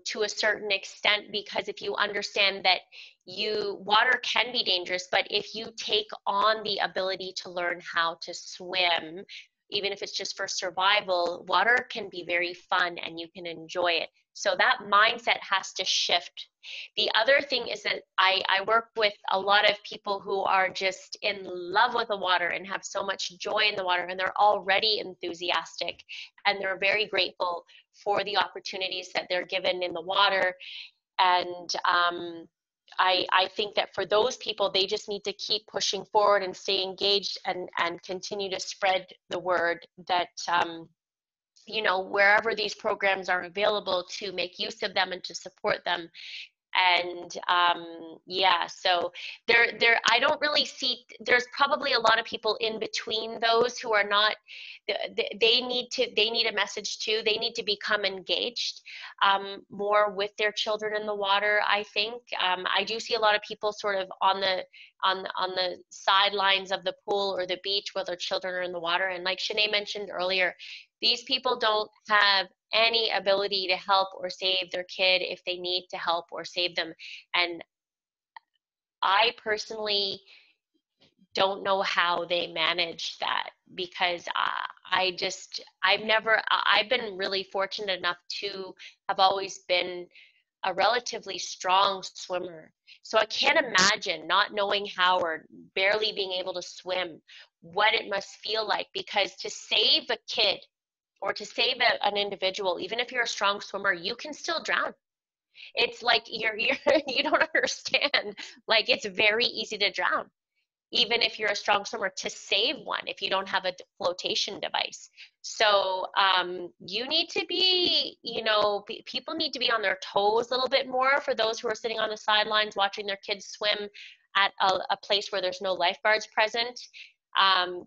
to a certain extent, because if you understand that water can be dangerous, but if you take on the ability to learn how to swim, even if it's just for survival, water can be very fun and you can enjoy it. So that mindset has to shift. The other thing is that I work with a lot of people who are just in love with the water and have so much joy in the water, and they're already enthusiastic and they're very grateful for the opportunities that they're given in the water. And I think that for those people, they just need to keep pushing forward and stay engaged and continue to spread the word that, wherever these programs are available, to make use of them and to support them. And so I don't really see, there's probably a lot of people in between those who are not, they need a message too. They need to become engaged more with their children in the water, I think. I do see a lot of people sort of on the sidelines of the pool or the beach while their children are in the water. And like Shanae mentioned earlier, these people don't have any ability to help or save their kid if they need to help or save them. And I personally don't know how they manage that, because I've been really fortunate enough to have always been a relatively strong swimmer. So I can't imagine not knowing how, or barely being able to swim, what it must feel like, because to save a kid or to save an individual, even if you're a strong swimmer, you can still drown. It's like you're you don't understand. Like, it's very easy to drown, even if you're a strong swimmer, to save one if you don't have a flotation device. So you need to be, people need to be on their toes a little bit more. For those who are sitting on the sidelines watching their kids swim at a place where there's no lifeguards present,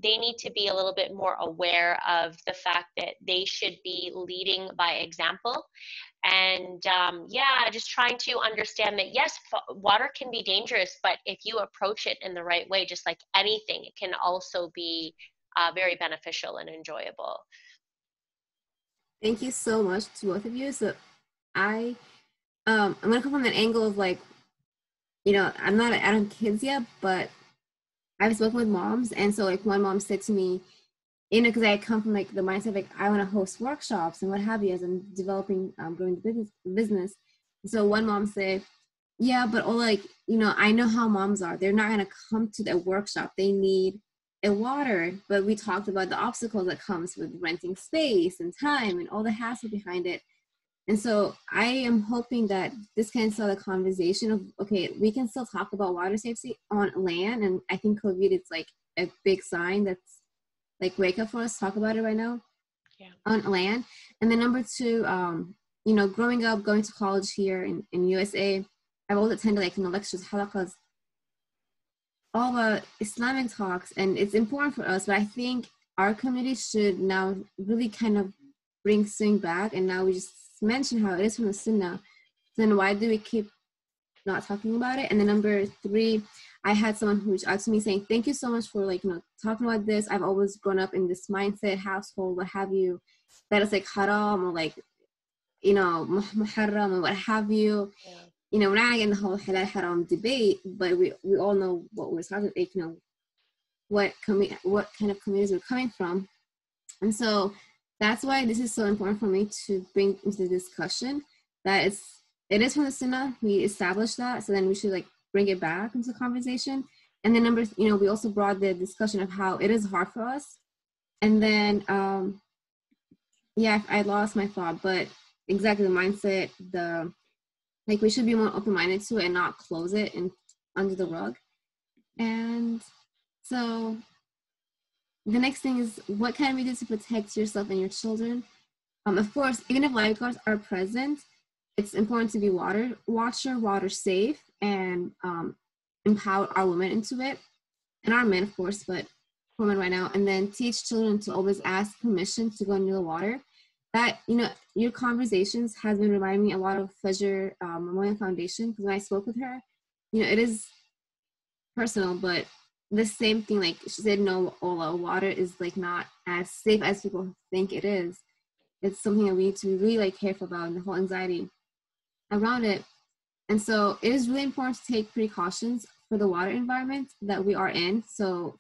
they need to be a little bit more aware of the fact that they should be leading by example. And just trying to understand that, yes, water can be dangerous, but if you approach it in the right way, just like anything, it can also be very beneficial and enjoyable. Thank you so much to both of you. So I'm gonna come from an angle of like, I don't have kids yet, but I've spoken with moms, and so like one mom said to me, because I come from like the mindset of like I want to host workshops and what have you as I'm developing, growing the business. So one mom said, yeah, but I know how moms are. They're not gonna come to the workshop. They need a water. But we talked about the obstacles that comes with renting space and time and all the hassle behind it. And so I am hoping that this can start a conversation of, okay, we can still talk about water safety on land. And I think COVID is like a big sign that's like wake up for us, talk about it right now on land. And then number two, growing up, going to college here in USA, I've always attended like, lectures, halakas, all the Islamic talks, and it's important for us, but I think our community should now really kind of bring swing back. And now we just mentioned how it is from the Sunnah. Then why do we keep not talking about it? And then number three, I had someone who reached out to me saying, thank you so much for talking about this. I've always grown up in this mindset, household, what have you, that it's like haram or like, muharram or what have you. We're not getting the whole halal haram debate, but we all know what we're talking about, what kind of communities we're coming from. And so that's why this is so important for me to bring into the discussion, that it is from the Sunnah. We established that, so then we should bring it back into the conversation. And then we also brought the discussion of how it is hard for us. And then I lost my thought, but exactly the mindset, we should be more open-minded to it and not close it under the rug. And so the next thing is, what can we do to protect yourself and your children? Of course, even if lifeguards are present, it's important to be water watcher, water safe, and empower our women into it, and our men, of course, but women right now. And then teach children to always ask permission to go into the water. That, your conversations has been reminding me a lot of Physed Memorial Foundation, because when I spoke with her, it is personal, but the same thing, she said, no, Ola, water is not as safe as people think it is. It's something that we need to be really careful about, and the whole anxiety around it. And so it is really important to take precautions for the water environment that we are in. So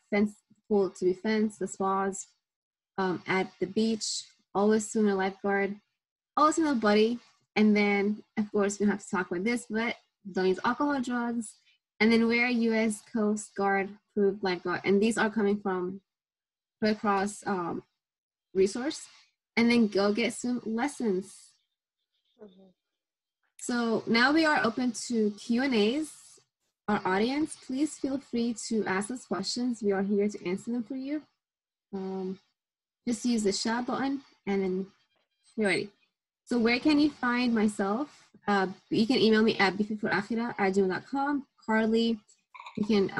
pool to be fenced, the spas, at the beach, always swim a lifeguard, always swim a buddy. And then, of course, we don't have to talk about this, but don't use alcohol, drugs, and then wear a U.S. Coast Guard approved lifeguard. And these are coming from Red Cross resource. And then go get swim lessons. Mm-hmm. So now we are open to Q&As. Our audience, please feel free to ask us questions. We are here to answer them for you. Just use the shaa button, and then you're ready. So where can you find myself? You can email me at bfitforakhira@gmail.com. Carly, you can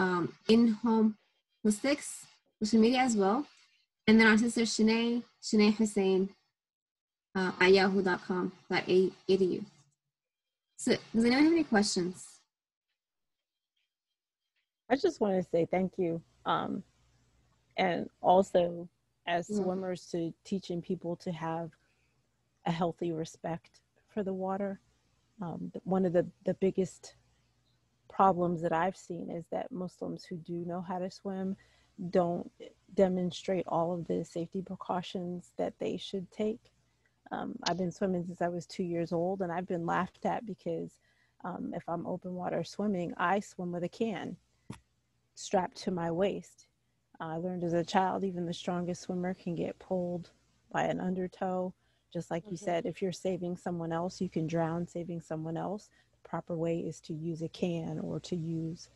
in-home holistics, social media as well. And then our sister Shanae Hussein at yahoo.com.edu. So does anyone have any questions? I just want to say thank you. And also, as swimmers, to teaching people to have a healthy respect for the water. One of the biggest problems that I've seen is that Muslims who do know how to swim don't demonstrate all of the safety precautions that they should take. I've been swimming since I was 2 years old, and I've been laughed at because if I'm open water swimming, I swim with a can strapped to my waist. I learned as a child, even the strongest swimmer can get pulled by an undertow. Just like you said, if you're saving someone else, you can drown saving someone else. The proper way is to use a can or to use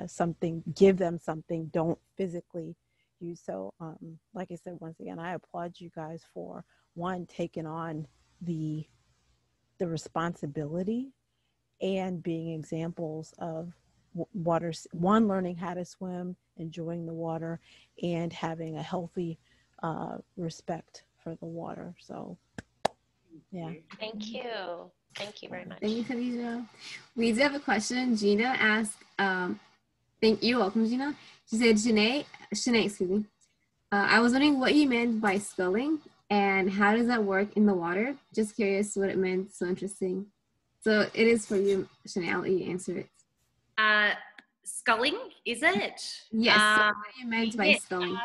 something, give them something, don't physically use. So like I said, once again, I applaud you guys for one, taking on the responsibility and being examples of water, one, learning how to swim, enjoying the water, and having a healthy respect for the water. So yeah. Thank you. Thank you very much. Thank you, Khadija. We do have a question. Gina asked, you're welcome, Gina. She said, Shanae, excuse me. I was wondering what you meant by sculling and how does that work in the water? Just curious what it meant. So interesting. So it is for you, Shanae. I'll let you answer it. Sculling, is it? Yes. So what do you meant by sculling?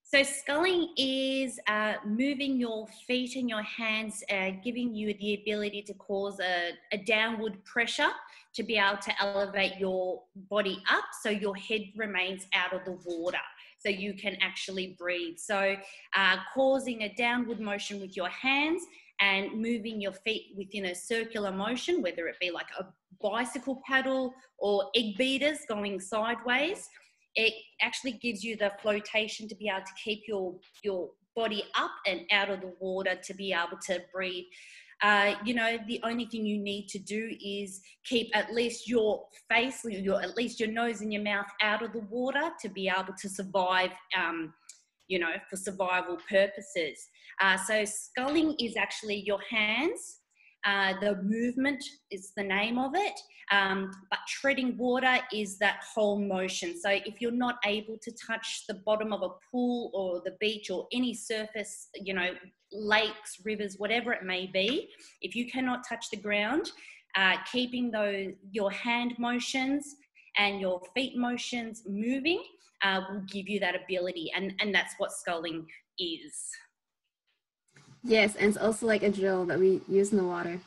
So sculling is moving your feet and your hands, giving you the ability to cause a downward pressure to be able to elevate your body up so your head remains out of the water so you can actually breathe. So causing a downward motion with your hands and moving your feet within a circular motion, whether it be like a bicycle paddle or egg beaters going sideways, it actually gives you the flotation to be able to keep your body up and out of the water to be able to breathe. The only thing you need to do is keep at least your face, at least your nose and your mouth out of the water to be able to survive, for survival purposes. So sculling is actually your hands. The movement is the name of it, but treading water is that whole motion. So if you're not able to touch the bottom of a pool or the beach or any surface, lakes, rivers, whatever it may be, if you cannot touch the ground, keeping your hand motions and your feet motions moving will give you that ability, and that's what sculling is. Yes, and it's also like a drill that we use in the water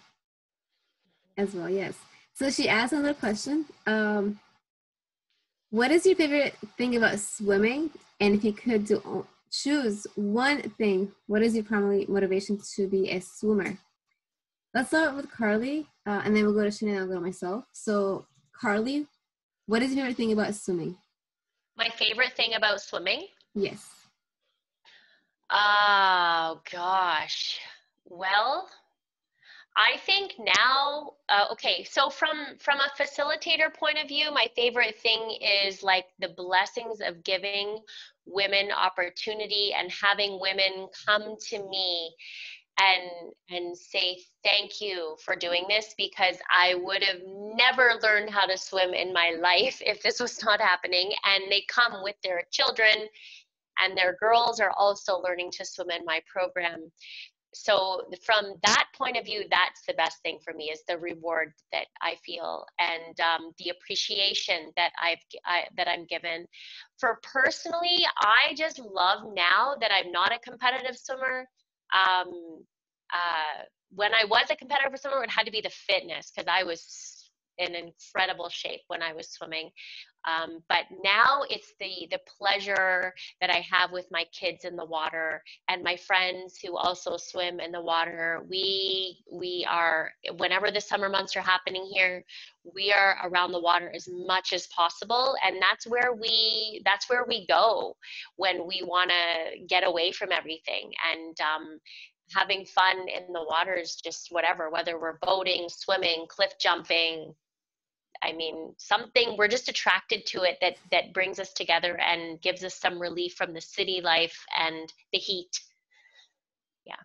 as well, yes. So she asked another question. What is your favorite thing about swimming? And if you could choose one thing, what is your primary motivation to be a swimmer? Let's start with Carly, and then we'll go to Shannon and I'll go to myself. So Carly, what is your favorite thing about swimming? My favorite thing about swimming? Yes. Oh, gosh. Well, I think now, okay, so from a facilitator point of view, my favorite thing is like the blessings of giving women opportunity and having women come to me and say thank you for doing this, because I would have never learned how to swim in my life if this was not happening. And they come with their children, and their girls are also learning to swim in my program. So from that point of view, that's the best thing for me, is the reward that I feel and the appreciation that I'm given. For personally, I just love now that I'm not a competitive swimmer. When I was a competitive swimmer, it had to be the fitness, because I was in incredible shape when I was swimming. But now it's the pleasure that I have with my kids in the water and my friends who also swim in the water. We are, whenever the summer months are happening here, we are around the water as much as possible. And that's where we go when we want to get away from everything. And having fun in the water is just whatever, whether we're boating, swimming, cliff jumping. I mean, something, we're just attracted to it that brings us together and gives us some relief from the city life and the heat. Yeah.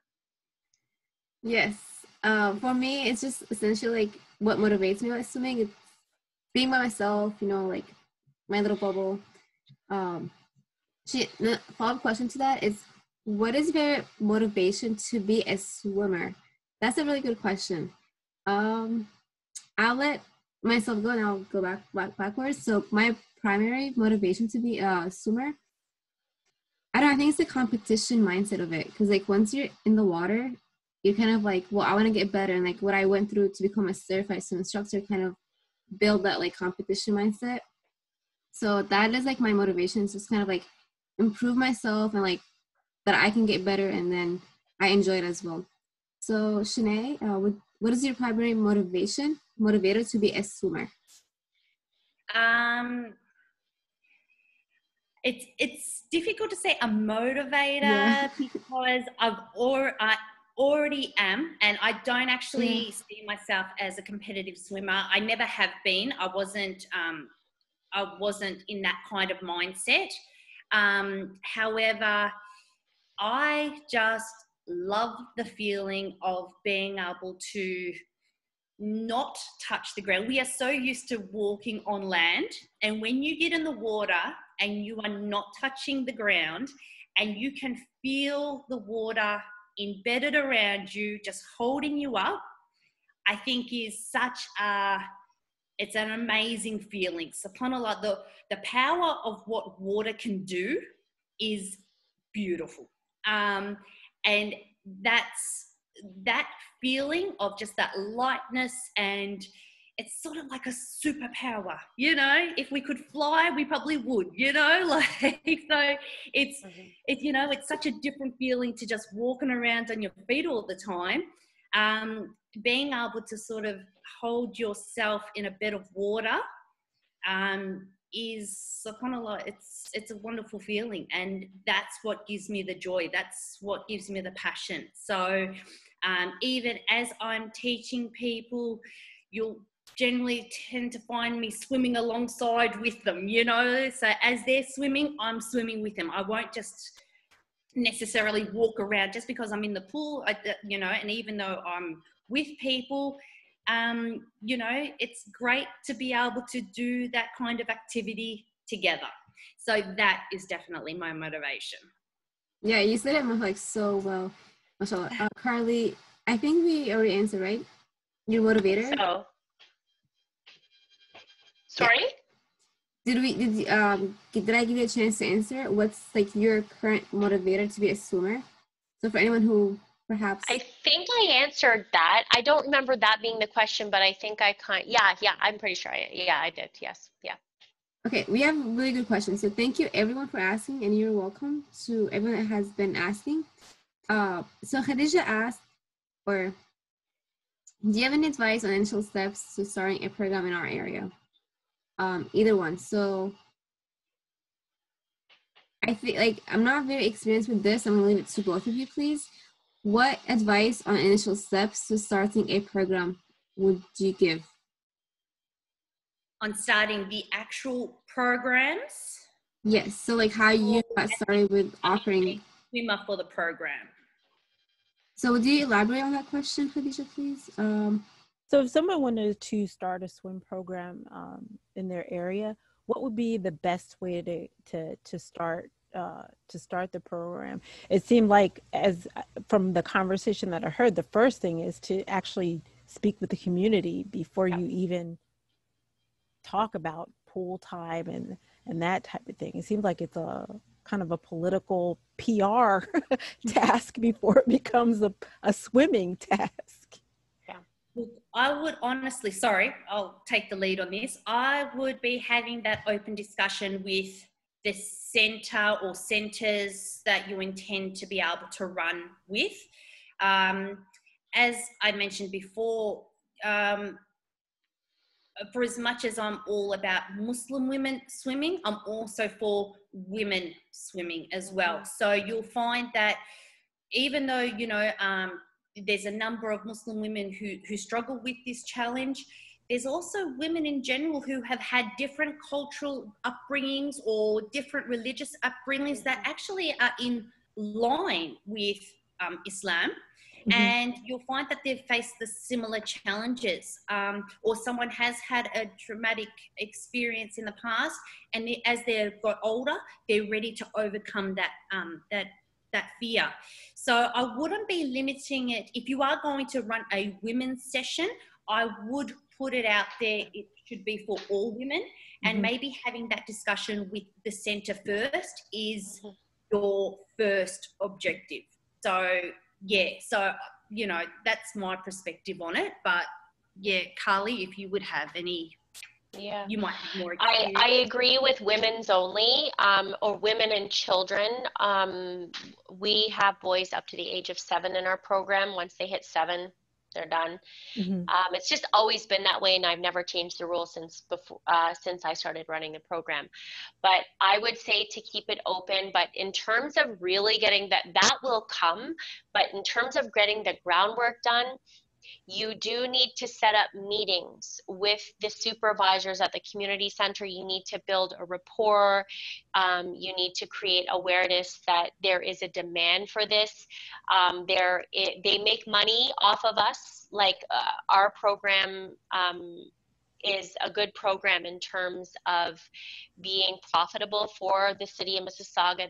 Yes. For me, it's just essentially like what motivates me about swimming. It's being by myself, like my little bubble. The follow-up question to that is, what is your motivation to be a swimmer? That's a really good question. I'll let myself go, and I'll go backwards. So my primary motivation to be a swimmer, I don't know, I think it's the competition mindset of it. Because like once you're in the water, you're kind of like, well, I want to get better. And like what I went through to become a certified swim instructor kind of build that like competition mindset. So that is like my motivation, is just kind of like improve myself and like that I can get better, and then I enjoy it as well. So Shanae, what is your primary motivator to be a swimmer? It's difficult to say a motivator because I already am, and I don't actually see myself as a competitive swimmer. I never have been. I wasn't in that kind of mindset. However, I just love the feeling of being able to not touch the ground. We are so used to walking on land, and when you get in the water and you are not touching the ground and you can feel the water embedded around you, just holding you up, I think is it's an amazing feeling. SubhanAllah, the power of what water can do is beautiful. And that feeling of just that lightness, and it's sort of like a superpower, you know. If we could fly, we probably would, you know, like, so it's you know, it's such a different feeling to just walking around on your feet all the time. Being able to sort of hold yourself in a bed of water is subhanAllah, it's a wonderful feeling, and that's what gives me the joy, that's what gives me the passion. So even as I'm teaching people, you'll generally tend to find me swimming alongside with them, you know. So as they're swimming, I'm swimming with them. I won't just necessarily walk around just because I'm in the pool, you know. And even though I'm with people, you know, it's great to be able to do that kind of activity together. So that is definitely my motivation. Yeah, you said it like so well, mashallah. Carly, I think we already answered, right? Your motivator. So, sorry. Yeah. Did I give you a chance to answer? What's like your current motivator to be a swimmer? So for anyone who perhaps, I think I answered that. I don't remember that being the question, but I think I I'm pretty sure I did. Yes. Yeah. Okay, we have really good questions. So thank you everyone for asking, and you're welcome to everyone that has been asking. So Khadija asked, or do you have any advice on initial steps to starting a program in our area? Either one. So I feel like I'm not very experienced with this. I'm gonna leave it to both of you, please. What advice on initial steps to starting a program would you give? On starting the actual programs? Yes, so like how you got started with offering swimmer for the program. So would you elaborate on that question, Khadija, please? So if someone wanted to start a swim program in their area, what would be the best way to start the program? It seemed like, as from the conversation that I heard, the first thing is to actually speak with the community before you even talk about pool time and that type of thing. It seems like it's a kind of a political PR task before it becomes a swimming task. Look, I would honestly, I'll take the lead on this. I would be having that open discussion with the centre or centres that you intend to be able to run with. As I mentioned before, for as much as I'm all about Muslim women swimming, I'm also for women swimming as well. So you'll find that even though, you know, there's a number of Muslim women who struggle with this challenge, there's also women in general who have had different cultural upbringings or different religious upbringings that actually are in line with Islam. And you'll find that they've faced the similar challenges, or someone has had a traumatic experience in the past, and as they've got older, they're ready to overcome that fear. So I wouldn't be limiting it. If you are going to run a women's session, I would put it out there. should be for all women, and maybe having that discussion with the centre first is your first objective. So, yeah, so, you know, that's my perspective on it. But, yeah, Carly, if you would have any, you might have more experience. I agree with women's only, or women and children. We have boys up to the age of 7 in our program. Once they hit 7, they're done. It's just always been that way, and I've never changed the rules since I started running the program. But I would say to keep it open. But in terms of really getting that will come. But in terms of getting the groundwork done, you do need to set up meetings with the supervisors at the community center. You need to build a rapport. You need to create awareness that there is a demand for this. They make money off of us. Like our program is a good program in terms of being profitable for the city of Mississauga.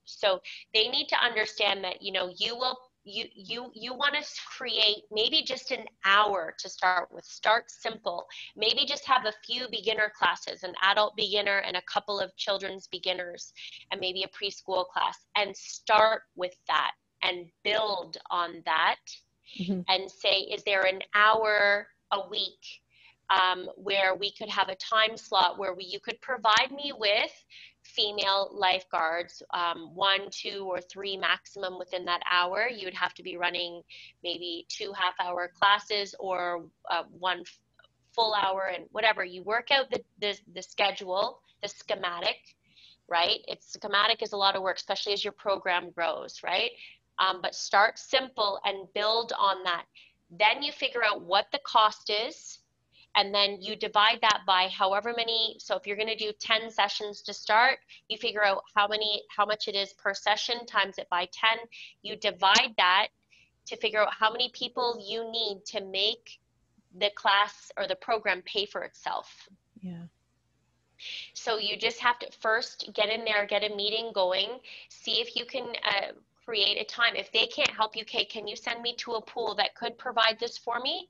So they need to understand that, you know, you want to create maybe just an hour to start with. Start simple. Maybe just have a few beginner classes, an adult beginner and a couple of children's beginners, and maybe a preschool class, and start with that and build on that. And say, is there an hour a week where we could have a time slot where you could provide me with female lifeguards, 1, 2, or 3 maximum within that hour. You would have to be running maybe 2 half-hour classes or 1 full hour, and whatever. You work out the schedule, the schematic, right? Schematic is a lot of work, especially as your program grows, right? But start simple and build on that. Then you figure out what the cost is, and then you divide that by however many. So if you're going to do 10 sessions to start, you figure out how much it is per session, times it by 10. You divide that to figure out how many people you need to make the class or the program pay for itself. Yeah. So you just have to first get in there, get a meeting going, see if you can create a time. If they can't help you, okay, can you send me to a pool that could provide this for me?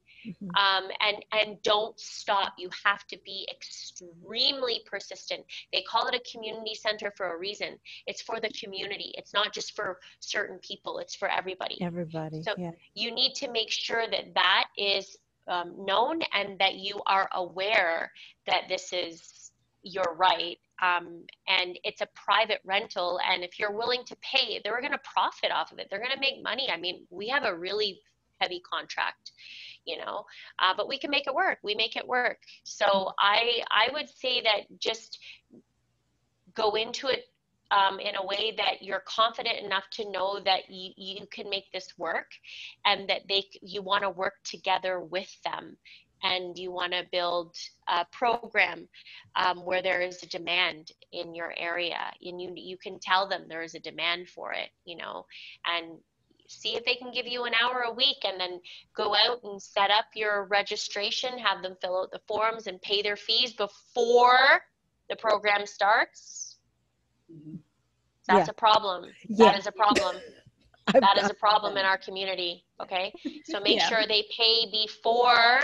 And don't stop. You have to be extremely persistent. They call it a community center for a reason. It's for the community. It's not just for certain people. It's for everybody. So you need to make sure that is known, and that you are aware that this is your right. And it's a private rental. And if you're willing to pay, they're going to profit off of it. They're going to make money. I mean, we have a really heavy contract, you know, but we can make it work. We make it work. So I would say that just go into it in a way that you're confident enough to know that you can make this work, and that you want to work together with them. And you want to build a program where there is a demand in your area, and you can tell them there is a demand for it, you know, and see if they can give you an hour a week, and then go out and set up your registration, have them fill out the forms and pay their fees before the program starts. That's a problem. That is a problem. That is a problem in our community. Okay. So make sure they pay before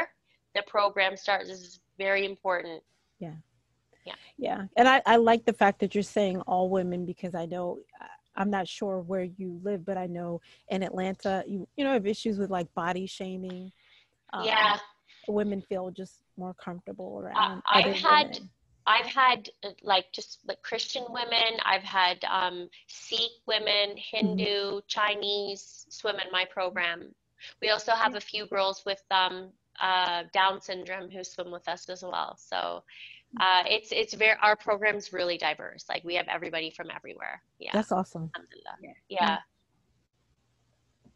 the program starts. This is very important. Yeah. And I like the fact that you're saying all women, because I know, I'm not sure where you live, but I know in Atlanta, you have issues with like body shaming. Women feel just more comfortable around. I've had like just like Christian women. I've had Sikh women, Hindu, Chinese swim in my program. We also have a few girls with Down syndrome who swim with us as well. So it's our program's really diverse. Like we have everybody from everywhere. Yeah, that's awesome. Yeah.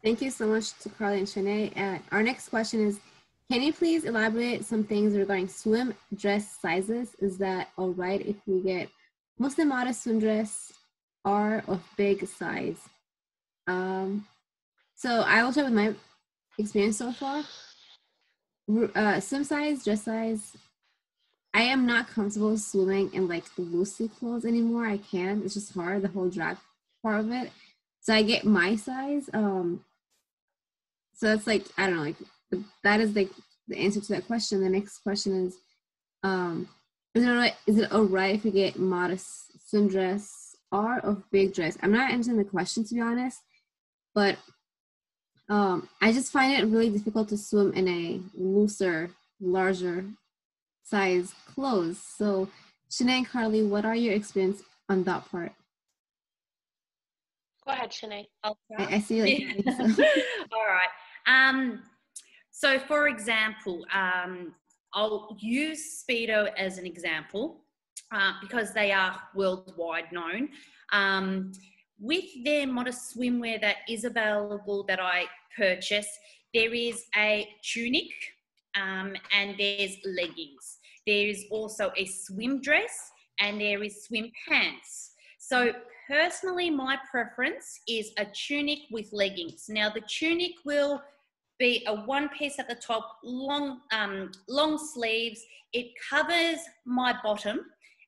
Thank you so much to Carly and Shanae. Our next question is, can you please elaborate some things regarding swim dress sizes? Is that all right if we get Muslim modest swim dress or of big size? So I will start with my experience so far. Swim size, dress size, I am not comfortable swimming in like loosely clothes anymore. I can't. It's just hard, the whole drag part of it. So I get my size. So it's like, I don't know, like that is like the answer to that question. The next question is, Is it alright if we get modest swim dress or of big dress? I'm not answering the question, to be honest, but I just find it really difficult to swim in a looser, larger size clothes. So, Shanae and Carly, what are your experience on that part? Go ahead, Shanae. I see like yeah. so. All right. So for example, I'll use Speedo as an example because they are worldwide known. With their modest swimwear that is available that I purchase, there is a tunic and there's leggings. There is also a swim dress and there is swim pants. So personally, my preference is a tunic with leggings. Now the tunic will be a one piece at the top, long sleeves. It covers my bottom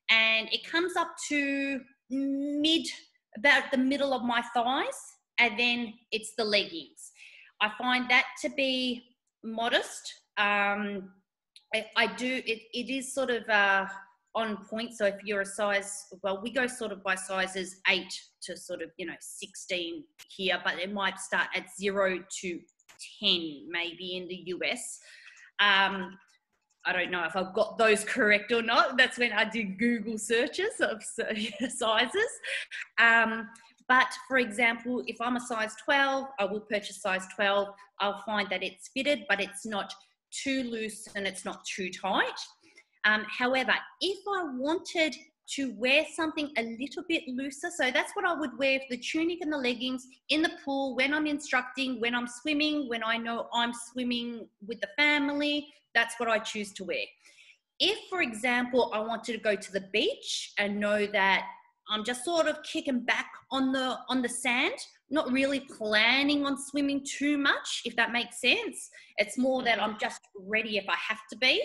and it comes up to about the middle of my thighs, and then it's the leggings. I find that to be modest. It is sort of on point. So if you're a size, well, we go sort of by sizes 8 to sort of, 16 here, but it might start at 0 to 10 maybe in the US. I don't know if I've got those correct or not. That's when I do Google searches of sizes. But for example, if I'm a size 12, I will purchase size 12. I'll find that it's fitted, but it's not too loose and it's not too tight. However, if I wanted to wear something a little bit looser, so that's what I would wear for the tunic and the leggings in the pool, when I'm instructing, when I'm swimming, when I know I'm swimming with the family, that's what I choose to wear. If, for example, I wanted to go to the beach and know that I'm just sort of kicking back on the sand, not really planning on swimming too much, if that makes sense. It's more that I'm just ready if I have to be.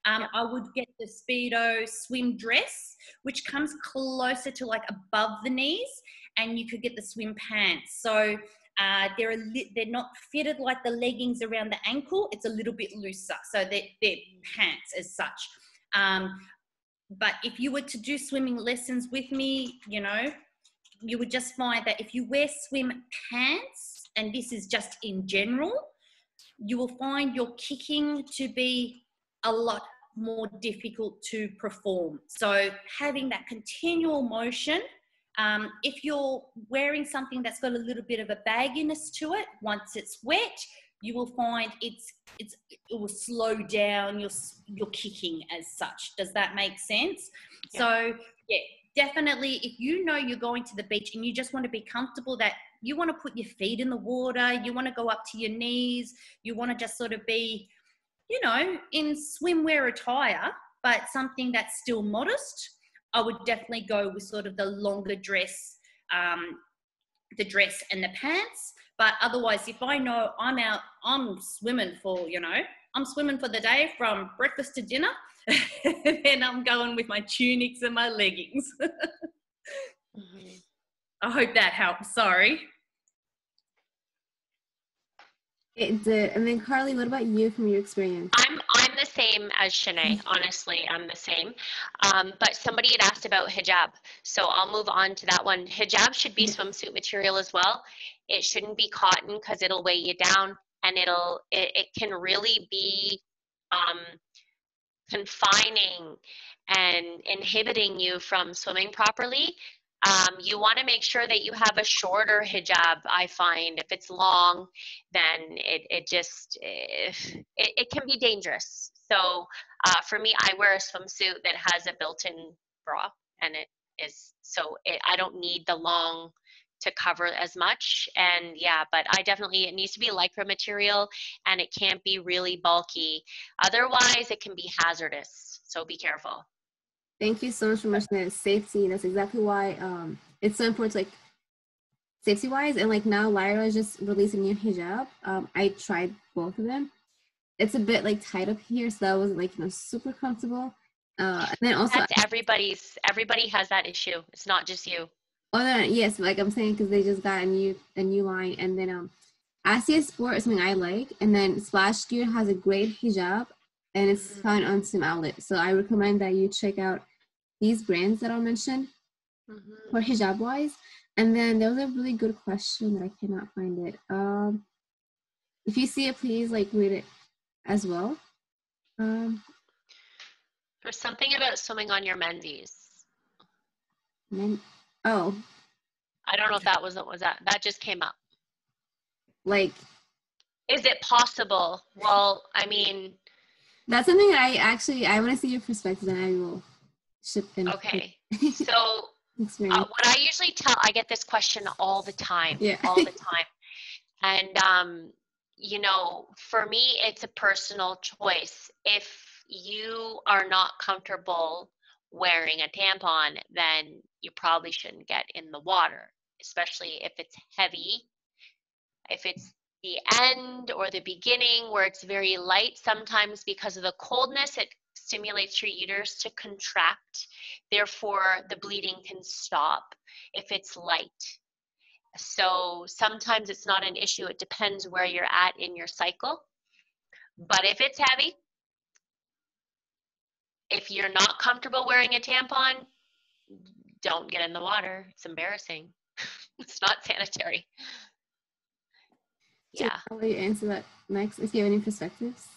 I would get the Speedo swim dress, which comes closer to like above the knees, and you could get the swim pants. So they're not fitted like the leggings around the ankle. It's a little bit looser. So they're pants as such. But if you were to do swimming lessons with me, you would just find that if you wear swim pants, and this is just in general, you will find your kicking to be a lot more difficult to perform. So having that continual motion, if you're wearing something that's got a little bit of a bagginess to it, once it's wet, you will find it will slow down your kicking as such. Does that make sense? Yeah. So yeah, definitely if you're going to the beach and you just want to be comfortable, that you want to put your feet in the water, you want to go up to your knees, you want to just sort of be, in swimwear attire, but something that's still modest, I would definitely go with sort of the longer dress, the dress and the pants. But otherwise, if I know I'm swimming for, I'm swimming for the day from breakfast to dinner, then I'm going with my tunics and my leggings. Mm-hmm. I hope that helps. Sorry. It did. And then Carly, what about you from your experience? I'm the same as Shanae. Honestly, I'm the same. But somebody had asked about hijab, so I'll move on to that one. Hijab should be swimsuit material as well. It shouldn't be cotton because it'll weigh you down, and it can really be confining and inhibiting you from swimming properly. You want to make sure that you have a shorter hijab. I find if it's long, then it can be dangerous. So for me, I wear a swimsuit that has a built-in bra, and I don't need the long to cover as much. And yeah, but it needs to be lycra material, and it can't be really bulky. Otherwise, it can be hazardous. So be careful. Thank you so much for mentioning that safety. That's exactly why it's so important, like safety-wise. And like now, Lyra is just releasing a new hijab. I tried both of them. It's a bit like tight up here, so that wasn't like super comfortable. And then also, everybody has that issue. It's not just you. Oh no, yes, like I'm saying, because they just got a new line, and then Asia Sport is something I like, and then Splash Gear has a great hijab. and it's found on some outlets. So I recommend that you check out these brands that I'll mention for hijab wise. And then there was a really good question that I cannot find it. If you see it, please like read it as well. There's something about swimming on your menses. Oh, I don't know if that was that just came up. Like, is it possible? Well, I mean, that's something that I want to see your perspective, and I will ship in. Okay, so what I usually I get this question all the time, all the time. And, you know, for me, it's a personal choice. If you are not comfortable wearing a tampon, then you probably shouldn't get in the water, especially if it's heavy. If it's the end or the beginning where it's very light, sometimes because of the coldness, it stimulates your uterus to contract. Therefore, the bleeding can stop if it's light. So sometimes it's not an issue. It depends where you're at in your cycle. But if it's heavy, if you're not comfortable wearing a tampon, don't get in the water. It's embarrassing. It's not sanitary. Yeah. I'll let you answer that next if you have any perspectives.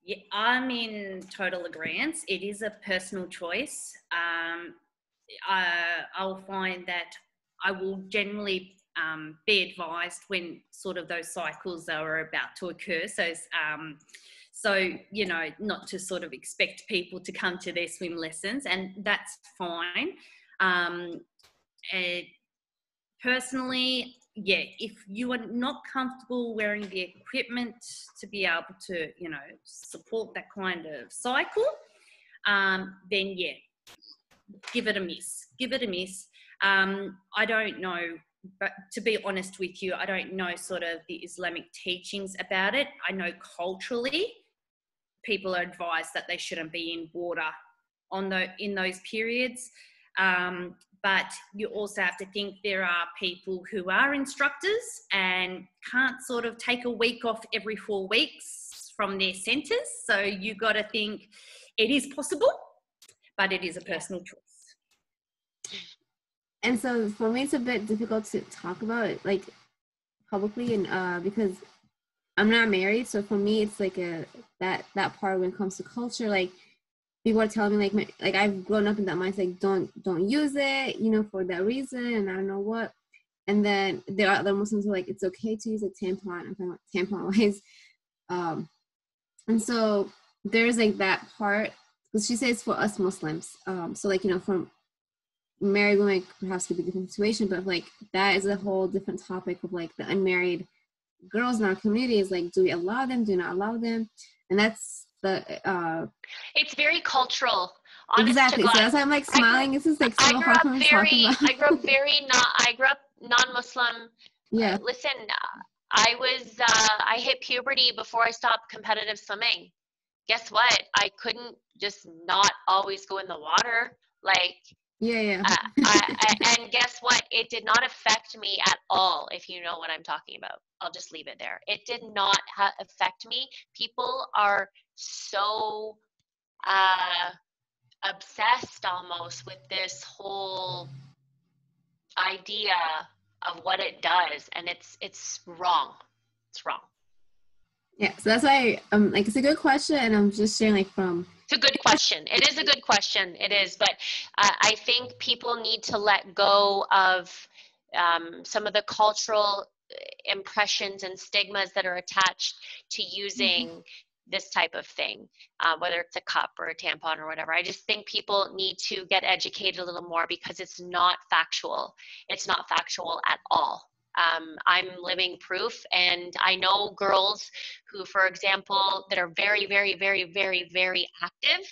Yeah, I'm in total agreement. It is a personal choice. I'll find that I will generally be advised when sort of those cycles are about to occur. So, you know, not to sort of expect people to come to their swim lessons, and that's fine. Personally, yeah, if you are not comfortable wearing the equipment to be able to, you know, support that kind of cycle, then yeah, give it a miss. Give it a miss. I don't know, but to be honest with you, I don't know sort of the Islamic teachings about it. I know culturally, people are advised that they shouldn't be in water in those periods. But you also have to think there are people who are instructors and can't sort of take a week off every 4 weeks from their centres. So you got to think it is possible, but it is a personal choice. And so for me, it's a bit difficult to talk about it, like, publicly, and because I'm not married. So for me, it's like that part when it comes to culture, like, people are telling me like I've grown up in that mindset, like don't use it, you know, for that reason, and I don't know what. And then there are other Muslims who are like, it's okay to use a tampon. I'm talking about tampon wise. And so there's like that part, because she says for us Muslims. So like, you know, from married women perhaps could be a different situation, but like that is a whole different topic of like the unmarried girls in our community is like, do we allow them? Do we not allow them? And that's it's very cultural. Exactly. So that's why I'm like smiling. This is like so hard for me to talk about. I grew up non-Muslim. Yeah. Listen, I hit puberty before I stopped competitive swimming. Guess what? I couldn't just not always go in the water. Like, yeah. And guess what? It did not affect me at all, if you know what I'm talking about. I'll just leave it there. It did not affect me. People are so obsessed almost with this whole idea of what it does, and it's wrong. It's wrong. Yeah, so that's why like, it's a good question, and I'm just sharing like from. It's a good question. It is a good question. It is, but I think people need to let go of some of the cultural impressions and stigmas that are attached to using this type of thing, whether it's a cup or a tampon or whatever. I just think people need to get educated a little more, because it's not factual. It's not factual at all. I'm living proof, and I know girls who, for example, that are very, very, very, very, very active.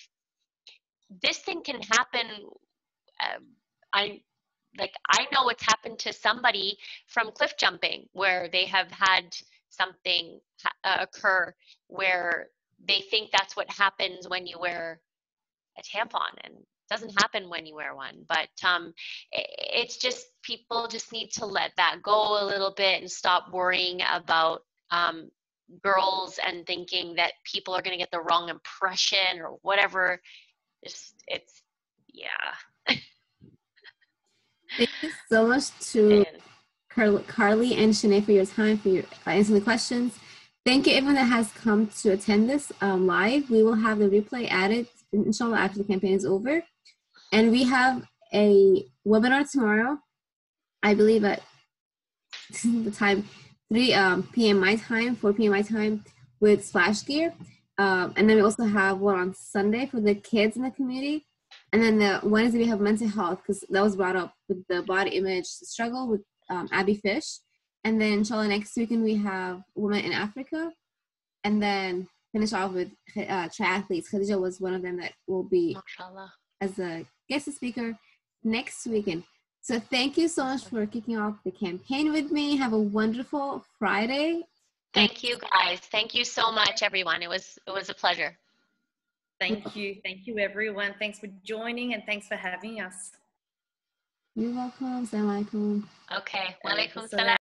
This thing can happen. I know what's happened to somebody from cliff jumping, where they have had something occur where they think that's what happens when you wear a tampon, and it doesn't happen when you wear one. But it's just, people just need to let that go a little bit and stop worrying about girls and thinking that people are going to get the wrong impression or whatever. It's yeah. Thank you so much to Carly and Shanae for your time, for answering the questions. Thank you everyone that has come to attend this live. We will have the replay added, inshallah, after the campaign is over. And we have a webinar tomorrow, I believe at the time, 3 p.m. my time, 4 p.m. my time, with Splash Gear. And then we also have one on Sunday for the kids in the community. And then the Wednesday we have mental health, because that was brought up with the body image struggle with Abby Fish. And then inshallah next weekend we have Women in Africa. And then finish off with triathletes. Khadija was one of them that will be Mashallah. As a guest speaker next weekend. So thank you so much for kicking off the campaign with me. Have a wonderful Friday. Thank you guys. Thank you so much, everyone. It was a pleasure. Thank you everyone. Thanks for joining and thanks for having us. You're welcome. Assalamu alaikum. Okay. Wa alaikum salam.